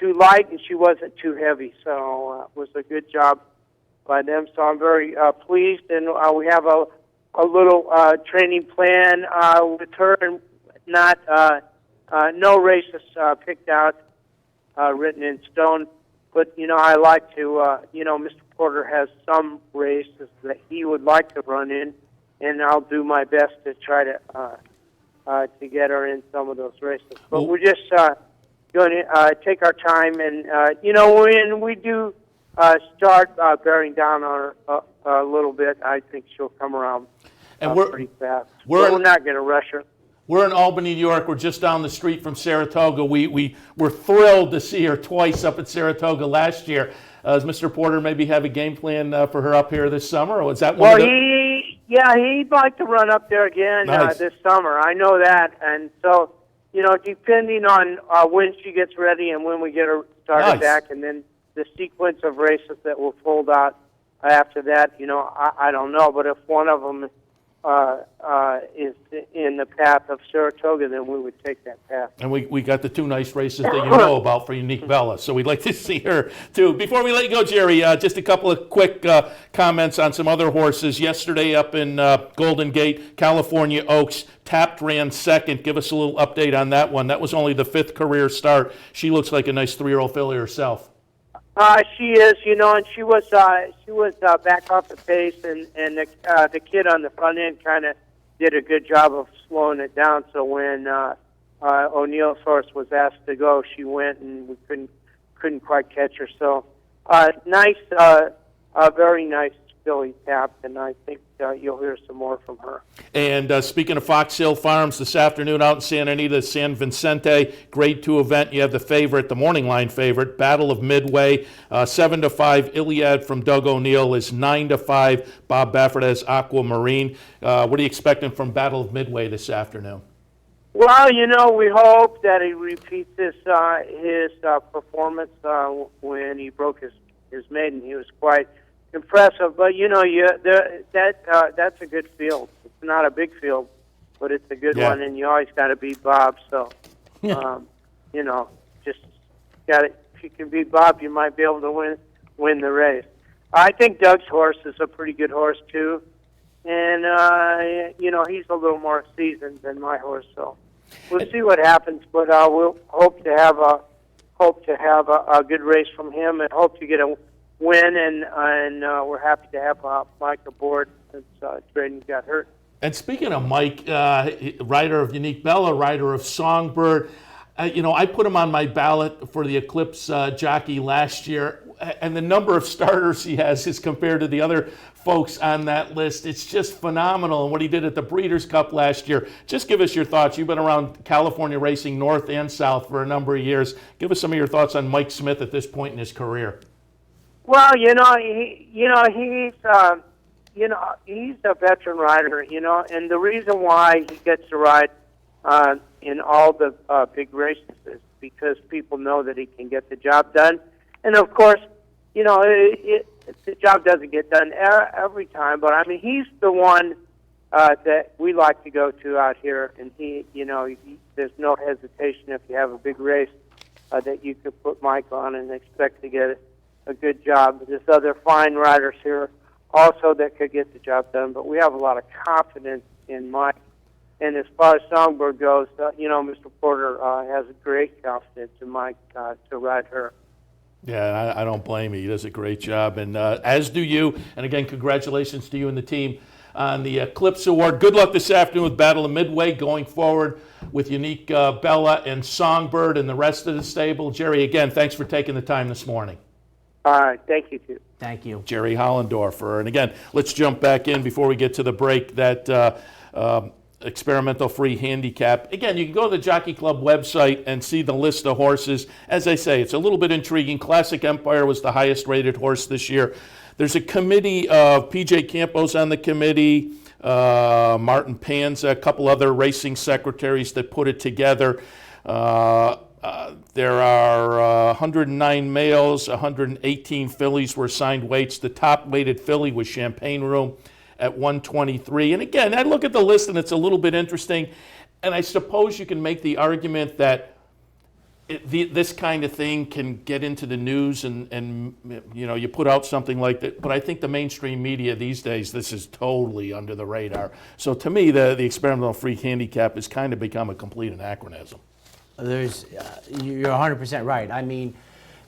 Speaker 13: too light, and she wasn't too heavy, so it was a good job by them. So I'm very pleased, and we have a little training plan with her, and not no races picked out, written in stone. But I like to, Mr. Porter has some races that he would like to run in, and I'll do my best to try to get her in some of those races. But we're just going to take our time, and when we do start bearing down on her a little bit, I think she'll come around pretty fast. We're not going to rush her.
Speaker 3: We're in Albany, New York. We're just down the street from Saratoga. We were thrilled to see her twice up at Saratoga last year. Does Mr. Porter maybe have a game plan for her up here this summer, or is that one?
Speaker 13: Well, he'd like to run up there again this summer. I know that, and so depending on when she gets ready and when we get her started back, and then the sequence of races that will fold out after that, I don't know. But if one of them is in the path of Saratoga, then we would take that path.
Speaker 3: And we got the 2 nice races that you know about for Unique Bella, so we'd like to see her too. Before we let you go, Jerry, just a couple of quick comments on some other horses. Yesterday up in Golden Gate, California Oaks, Tapped ran second. Give us a little update on that one. That was only the 5th career start. She looks like a nice 3-year-old filly herself.
Speaker 13: She is, and she was back off the pace, and the kid on the front end kind of did a good job of slowing it down. So when O'Neill's horse was asked to go, she went, and we couldn't quite catch her. So nice, very nice filly Tapped, and I think you'll hear some more from her.
Speaker 3: And speaking of Fox Hill Farms, this afternoon out in Santa Anita, San Vicente, Grade 2 event. You have the favorite, the morning line favorite, Battle of Midway, 7-5. Iliad from Doug O'Neill is 9-5. Bob Baffert has Aquamarine. What are you expecting from Battle of Midway this afternoon?
Speaker 13: Well, we hope that he repeats his performance when he broke his maiden. He was quite impressive, but that's a good field. It's not a big field, but it's a good one, and you always got to beat Bob. So, just got to. If you can beat Bob, you might be able to win the race. I think Doug's horse is a pretty good horse too, and he's a little more seasoned than my horse. So we'll see what happens, but we'll hope to have a good race from him, and hope to get a win, and we're happy to have Mike aboard since Drayden got hurt.
Speaker 3: And speaking of Mike, rider of Unique Bella, rider of Songbird, I put him on my ballot for the Eclipse jockey last year. and the number of starters he has as compared to the other folks on that list, it's just phenomenal. And what he did at the Breeders' Cup last year, just give us your thoughts. You've been around California racing north and south for a number of years. Give us some of your thoughts on Mike Smith at this point in his career.
Speaker 13: Well, he's a veteran rider, and the reason why he gets to ride in all the big races is because people know that he can get the job done. And of course, the job doesn't get done every time, but I mean, he's the one that we like to go to out here, and there's no hesitation if you have a big race that you could put Mike on and expect to get a good job. There's other fine riders here also that could get the job done, but we have a lot of confidence in Mike. And as far as Songbird goes, Mr. Porter has a great confidence in Mike to ride her.
Speaker 3: Yeah, I don't blame you. He does a great job, and as do you. And again, congratulations to you and the team on the Eclipse Award. Good luck this afternoon with Battle of Midway going forward with Unique Bella and Songbird and the rest of the stable. Jerry, again, thanks for taking the time this morning.
Speaker 13: All right, thank you, too.
Speaker 4: Thank you.
Speaker 3: Jerry Hollendorfer. And again, let's jump back in before we get to the break. That experimental free handicap. Again, you can go to the Jockey Club website and see the list of horses. As I say, it's a little bit intriguing. Classic Empire was the highest rated horse this year. There's a committee of P.J. Campos on the committee, Martin Panza, a couple other racing secretaries that put it together. There are 109 males, 118 fillies were assigned weights. The top weighted filly was Champagne Room at 123. And again, I look at the list and it's a little bit interesting. And I suppose you can make the argument that this kind of thing can get into the news and you put out something like that. But I think the mainstream media these days, this is totally under the radar. So to me, the experimental free handicap has kind of become a complete anachronism.
Speaker 4: You're 100% right. I mean,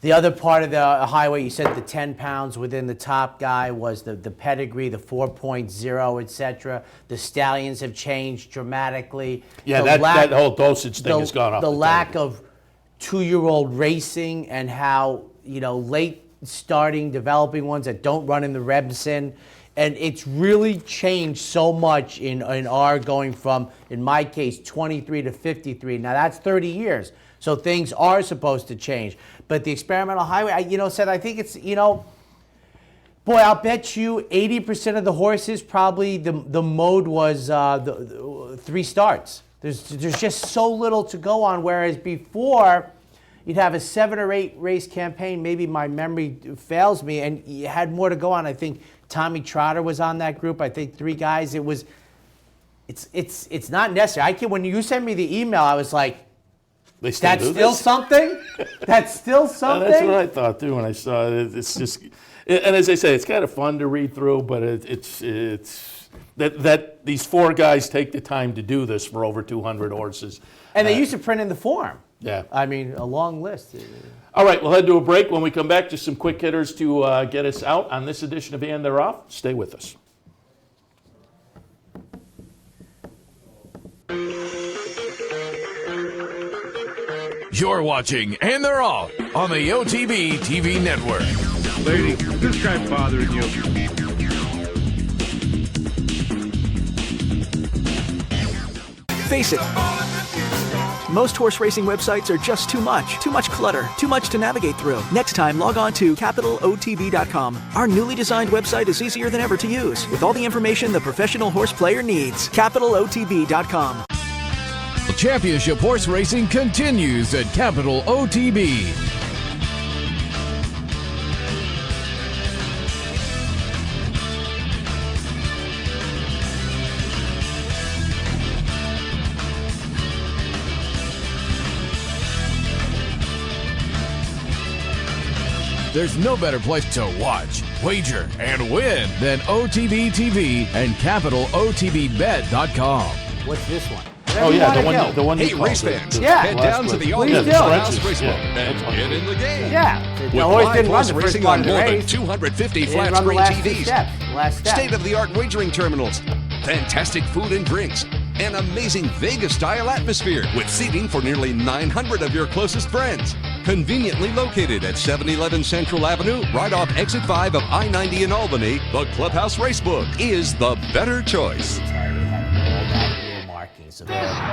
Speaker 4: the other part of the highway, you said the 10 pounds within the top guy was the pedigree, the 4.0, etc. The stallions have changed dramatically.
Speaker 3: Yeah, that whole dosage thing has gone up.
Speaker 4: The lack of 2-year-old racing and how, late starting, developing ones that don't run in the Rebson. And it's really changed so much in our going from, in my case, 23 to 53. Now, that's 30 years. So things are supposed to change. But the experimental highway, I think it's, boy, I'll bet you 80% of the horses, probably the mode was the 3 starts. There's just so little to go on, whereas before, you'd have a 7 or 8 race campaign. Maybe my memory fails me, and you had more to go on. I think Tommy Trotter was on that group. I think 3 guys. It's not necessary. When you sent me the email, I was like, that's still something? That's still something?
Speaker 3: That's what I thought too when I saw it. It's just, and as I say, it's kind of fun to read through, but it's that these 4 guys take the time to do this for over 200 horses.
Speaker 4: And they used to print in the form.
Speaker 3: Yeah.
Speaker 4: I mean, a long list.
Speaker 3: All right, we'll head to a break. When we come back, just some quick hitters to get us out on this edition of And They're Off. Stay with us.
Speaker 2: You're watching And They're Off on the OTB TV network.
Speaker 11: Lady, is this guy bothering you?
Speaker 6: Face it. Most horse racing websites are just too much clutter, too much to navigate through. Next time, log on to CapitalOTB.com. Our newly designed website is easier than ever to use, with all the information the professional horse player needs. CapitalOTB.com.
Speaker 2: Championship horse racing continues at Capital OTB. There's no better place to watch, wager, and win than OTB TV and CapitalOTBBet.com.
Speaker 4: What's this one?
Speaker 3: Oh yeah, the one.
Speaker 7: Hey, race fans!
Speaker 4: Yeah.
Speaker 7: Head down to the all-new Clubhouse Racebook and get in the game.
Speaker 4: Yeah.
Speaker 7: With
Speaker 4: The horse
Speaker 7: live
Speaker 4: didn't run
Speaker 7: horse
Speaker 4: the first
Speaker 7: racing
Speaker 4: part
Speaker 7: on
Speaker 4: of the
Speaker 7: more than
Speaker 4: race.
Speaker 7: 250
Speaker 4: He didn't run the
Speaker 7: flat-screen
Speaker 4: last 2
Speaker 7: TVs,
Speaker 4: steps, last step.
Speaker 7: state-of-the-art wagering terminals, fantastic food and drinks, an amazing Vegas-style atmosphere with seating for nearly 900 of your closest friends. Conveniently located at 711 Central Avenue, right off exit 5 of I-90 in Albany, the Clubhouse Racebook is the better choice.
Speaker 10: This is unbelievable!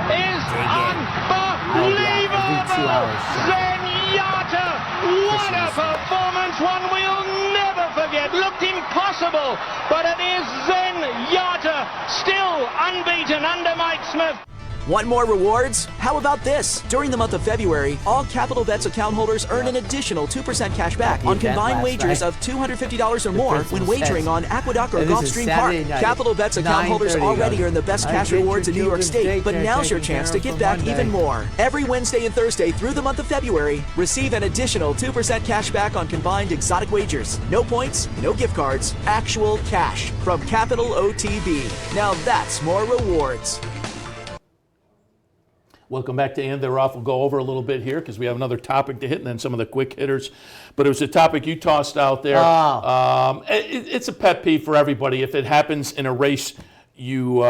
Speaker 10: Zenyatta! What a performance! One we'll never forget. Looked impossible, but it is Zenyatta, still unbeaten under Mike Smith.
Speaker 6: Want more rewards? How about this? During the month of February, all Capital Bets account holders earn an additional 2% cash back on combined wagers of $250 or more when wagering on Aqueduct or Gulfstream Park. Capital Bets account holders already earn the best cash rewards in New York State, but now's your chance to get back even more. Every Wednesday and Thursday through the month of February, receive an additional 2% cash back on combined exotic wagers. No points, no gift cards, actual cash from Capital OTB. Now that's more rewards.
Speaker 3: Welcome back to And They're Off. We'll go over a little bit here because we have another topic to hit and then some of the quick hitters. But it was a topic you tossed out there. It's a pet peeve for everybody. If it happens in a race you're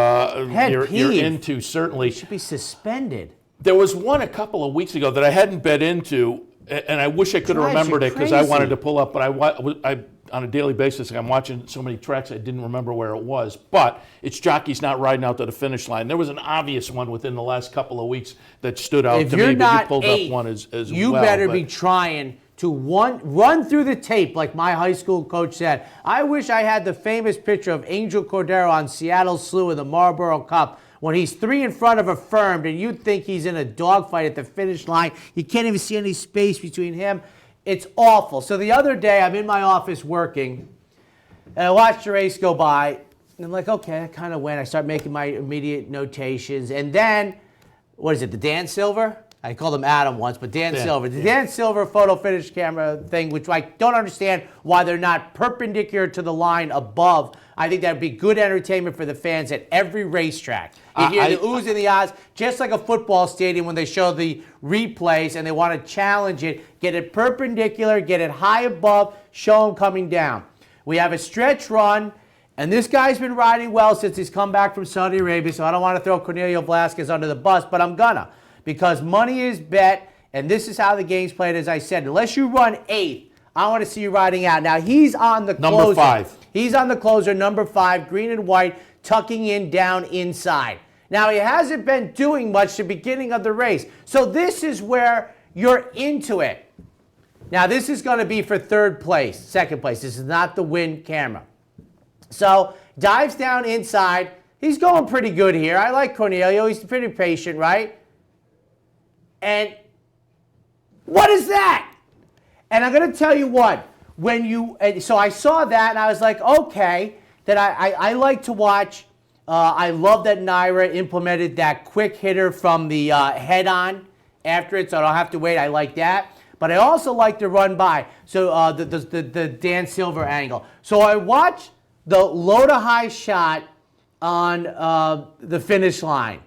Speaker 3: into, certainly.
Speaker 4: It should be suspended.
Speaker 3: There was one a couple of weeks ago that I hadn't bet into, and I wish I could have remembered it because I wanted to pull up, but I on a daily basis, I'm watching so many tracks I didn't remember where it was. But it's jockeys not riding out to the finish line. There was an obvious one within the last couple of weeks that stood out to me, but you pulled up one as well.
Speaker 4: You better be trying to run through the tape like my high school coach said. I wish I had the famous picture of Angel Cordero on Seattle Slew in the Marlboro Cup when he's 3 in front of Affirmed and you'd think he's in a dogfight at the finish line. You can't even see any space between him. It's awful. So the other day, I'm in my office working, and I watched the race go by, and I'm like, okay, I kind of went. I start making my immediate notations, and then, what is it, the Dan Silver? I called him Adam once, but Dan Silver. The Dan Silver photo finish camera thing, which I don't understand why they're not perpendicular to the line above. I think that would be good entertainment for the fans at every racetrack. You hear the oohs and the ahs, just like a football stadium when they show the replays and they want to challenge it. Get it perpendicular, get it high above, show them coming down. We have a stretch run, and this guy's been riding well since he's come back from Saudi Arabia, so I don't want to throw Cornelio Velasquez under the bus, but I'm gonna. Because money is bet, and this is how the game's played, as I said. Unless you run 8th, I want to see you riding out. Now, he's on the closer.
Speaker 3: Number 5.
Speaker 4: He's on the closer, number 5, green and white, tucking in down inside. Now, he hasn't been doing much at the beginning of the race. So this is where you're into it. Now, this is going to be for 3rd place, 2nd place. This is not the win camera. So, dives down inside. He's going pretty good here. I like Cornelio. He's pretty patient, right? And what is that? And I'm going to tell you what. So I saw that, and I was like, okay, that I like to watch. I love that Naira implemented that quick hitter from the head-on after it, so I don't have to wait. I like that. But I also like to run by, so the Dan Silver angle. So I watched the low-to-high shot on the finish line.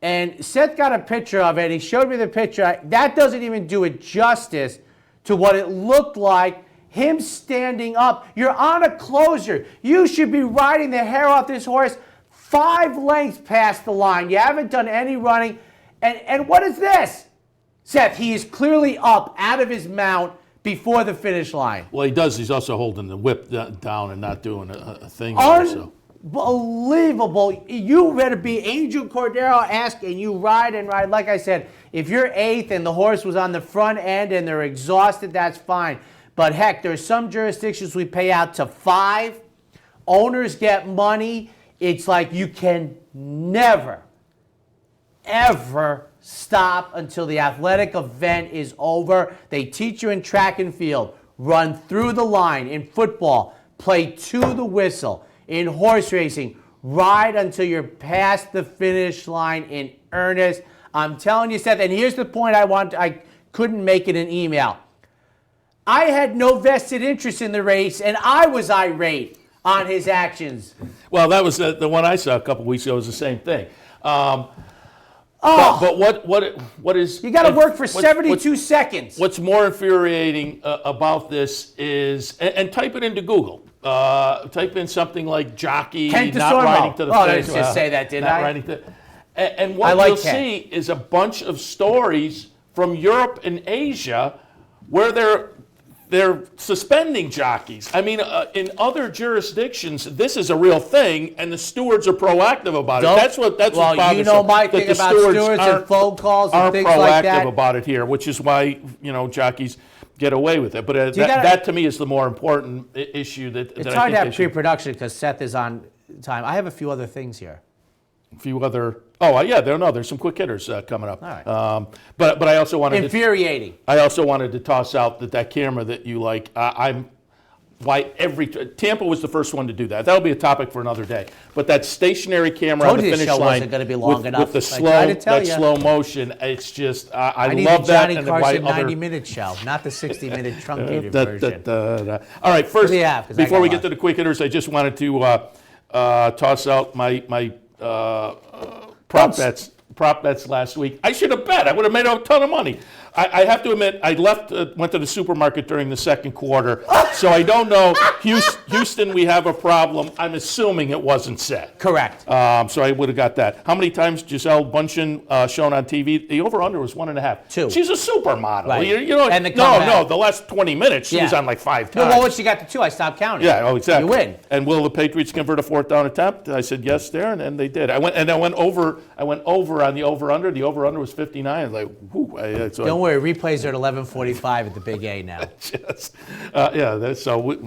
Speaker 4: And Seth got a picture of it. He showed me the picture. That doesn't even do it justice to what it looked like, him standing up. You're on a closer. You should be riding the hair off this horse 5 lengths past the line. You haven't done any running. And what is this? Seth, he is clearly up out of his mount before the finish line.
Speaker 3: Well, he does. He's also holding the whip down and not doing a thing.
Speaker 4: Unbelievable. You better be Angel Cordero-esque and you ride and ride. Like I said, if you're 8th and the horse was on the front end and they're exhausted, that's fine. But heck, there's some jurisdictions we pay out to 5. Owners get money. It's like you can never, ever stop until the athletic event is over. They teach you in track and field, run through the line. In football, play to the whistle. In horse racing, ride until you're past the finish line in earnest. I'm telling you, Seth, and here's the point I couldn't make it in email. I had no vested interest in the race, and I was irate on his actions.
Speaker 3: Well, that was the one I saw a couple weeks ago. Was the same thing. But what is...
Speaker 4: You got to work for 72 seconds.
Speaker 3: What's more infuriating about this is... And type it into Google. Type in something like jockey not riding to the finish.
Speaker 4: Let's just say that, didn't I?
Speaker 3: And what you'll see is a bunch of stories from Europe and Asia where they're suspending jockeys. I mean, in other jurisdictions, this is a real thing, and the stewards are proactive about it. That's what bothers
Speaker 4: you know
Speaker 3: them,
Speaker 4: my
Speaker 3: that
Speaker 4: thing
Speaker 3: the
Speaker 4: about
Speaker 3: stewards
Speaker 4: stewards and phone calls and
Speaker 3: aren't
Speaker 4: things like
Speaker 3: proactive
Speaker 4: that.
Speaker 3: about it here, which is why jockeys get away with it. But that to me is the more important issue.
Speaker 4: It's hard to have pre-production because Seth is on time. I have a few other things here.
Speaker 3: A few other. There's some quick hitters coming up.
Speaker 4: All right.
Speaker 3: But I also wanted
Speaker 4: infuriating.
Speaker 3: I also wanted to toss out that camera that you like. Tampa was the first one to do that. That'll be a topic for another day. But that stationary camera on the finish line
Speaker 4: wasn't going to be long enough.
Speaker 3: with the slow motion, it's just I love that.
Speaker 4: I need the Johnny Carson 90-minute show, not the 60-minute truncated version.
Speaker 3: All right, first, before we get to
Speaker 4: the
Speaker 3: the quick hitters, I just wanted to toss out my prop bets last week. I should have bet. I would have made a ton of money. I have to admit, I went to the supermarket during the second quarter, so I don't know. Houston, we have a problem. I'm assuming it wasn't set.
Speaker 4: Correct.
Speaker 3: So I would have got that. How many times Gisele Bundchen shown on TV? The over-under was 1.5.
Speaker 4: 2.
Speaker 3: She's a supermodel.
Speaker 4: Right.
Speaker 3: And the last 20 minutes she was on like 5 times.
Speaker 4: Well, once she got to 2, I stopped counting.
Speaker 3: Yeah, exactly.
Speaker 4: You win.
Speaker 3: And will the Patriots convert a 4th down attempt? I said yes there, and they did. I went over on the over-under. The over-under was 59. I was like, whoo.
Speaker 4: Don't worry, replays are at 11:45 at the Big A now.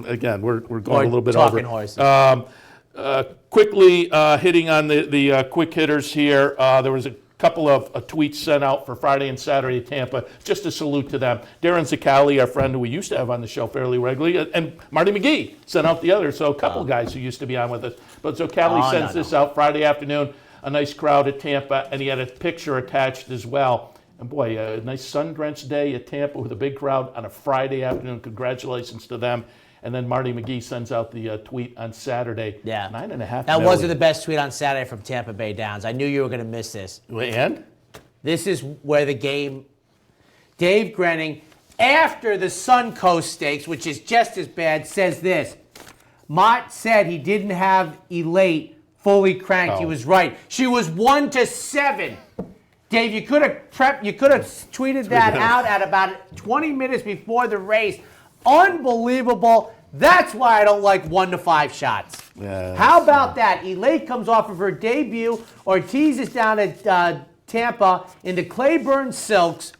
Speaker 3: Again, we're going a little bit
Speaker 4: talking
Speaker 3: over.
Speaker 4: Horses.
Speaker 3: Quickly hitting on the quick hitters here. There was a couple of tweets sent out for Friday and Saturday at Tampa. Just a salute to them. Darren Zaccali, our friend who we used to have on the show fairly regularly, and Marty McGee sent out the other. So a couple guys who used to be on with us. But Zaccali sends this out Friday afternoon. A nice crowd at Tampa, and he had a picture attached as well. And boy, a nice sun-drenched day at Tampa with a big crowd on a Friday afternoon. Congratulations to them. And then Marty McGee sends out the tweet on Saturday.
Speaker 4: Yeah.
Speaker 3: 9.5
Speaker 4: That wasn't the best tweet on Saturday from Tampa Bay Downs. I knew you were going to miss this.
Speaker 3: And?
Speaker 4: This is where the game... Dave Grenning, after the Suncoast Stakes, which is just as bad, says this. Mott said he didn't have Elate fully cranked. He was right. She was 1-7. Dave, you could have tweeted that out at about 20 minutes before the race. Unbelievable. That's why I don't like 1-5 shots.
Speaker 3: Yeah,
Speaker 4: how about that? Elate comes off of her debut. Ortiz is down at Tampa in the Claiborne Silks.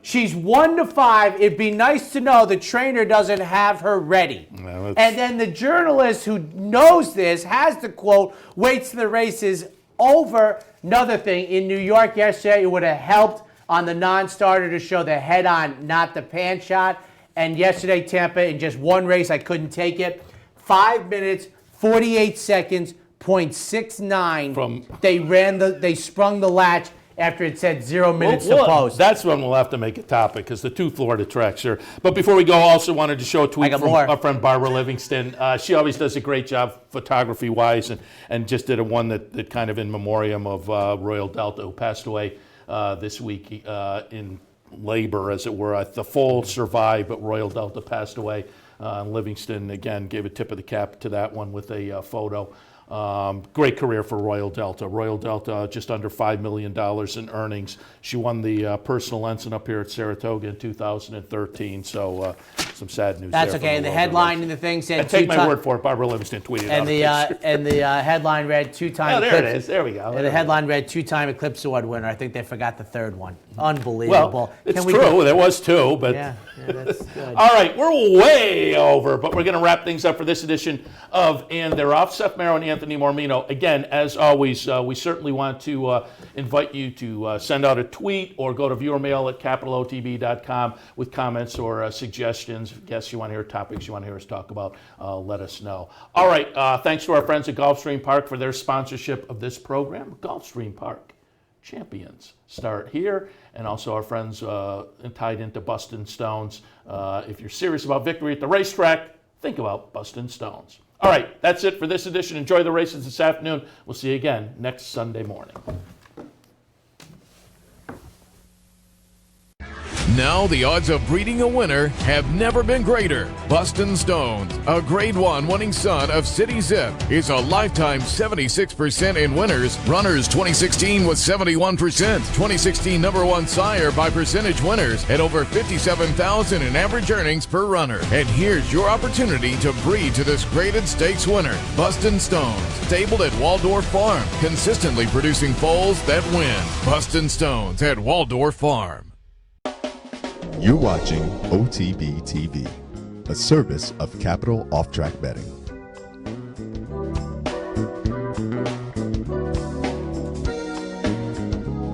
Speaker 4: She's 1-5. It'd be nice to know the trainer doesn't have her ready. And then the journalist who knows this has the quote, waits till the race is over. Another thing, in New York yesterday, it would have helped on the non-starter to show the head-on, not the pan shot. And yesterday, Tampa, in just one race, I couldn't take it. 5 minutes, 48 seconds, 0.69. They sprung the latch after it said 0 minutes to post.
Speaker 3: That's when we'll have to make a topic, because the 2 Florida tracks here. But before we go, I also wanted to show a tweet from our friend Barbara Livingston. She always does a great job photography-wise, and just did a one that kind of in memoriam of Royal Delta, who passed away this week in labor, as it were. The foal survived, but Royal Delta passed away. Livingston, again, gave a tip of the cap to that one with a photo. Great career for Royal Delta. Royal Delta, just under $5 million in earnings. She won the personal ensign up here at Saratoga in 2013. So some sad news.
Speaker 4: That's
Speaker 3: there
Speaker 4: okay. And the headline in the thing said.
Speaker 3: And take my word for it. Barbara Livingston tweeted
Speaker 4: and the headline read 2-time.
Speaker 3: Oh, there it is. There we go.
Speaker 4: And the headline read 2-time Eclipse Award winner. I think they forgot the third one. Unbelievable.
Speaker 3: Well, it's true. There was 2, but
Speaker 4: yeah, that's good.
Speaker 3: All right, we're way over, but we're going to wrap things up for this edition of And They're Off. Seth Merrow and Anthony Mormino. Again, as always, we certainly want to invite you to send out a tweet or go to viewermail at capitalotb.com with comments or suggestions, guests you want to hear, topics you want to hear us talk about. Let us know. All right, thanks to our friends at Gulfstream Park for their sponsorship of this program. Gulfstream Park champions start here, and also our friends tied into Bustin' Stones. If you're serious about victory at the racetrack, think about Bustin' Stones. All right, that's it for this edition. Enjoy the races this afternoon. We'll see you again next Sunday morning.
Speaker 2: Now the odds of breeding a winner have never been greater. Bustin' Stones, a Grade 1 winning son of City Zip, is a lifetime 76% in winners. Runners 2016 was 71%. 2016 number one sire by percentage winners at over $57,000 in average earnings per runner. And here's your opportunity to breed to this graded stakes winner. Bustin' Stones, stabled at Waldorf Farm, consistently producing foals that win. Bustin' Stones at Waldorf Farm.
Speaker 1: You're watching OTB TV, a service of Capital Off Track Betting.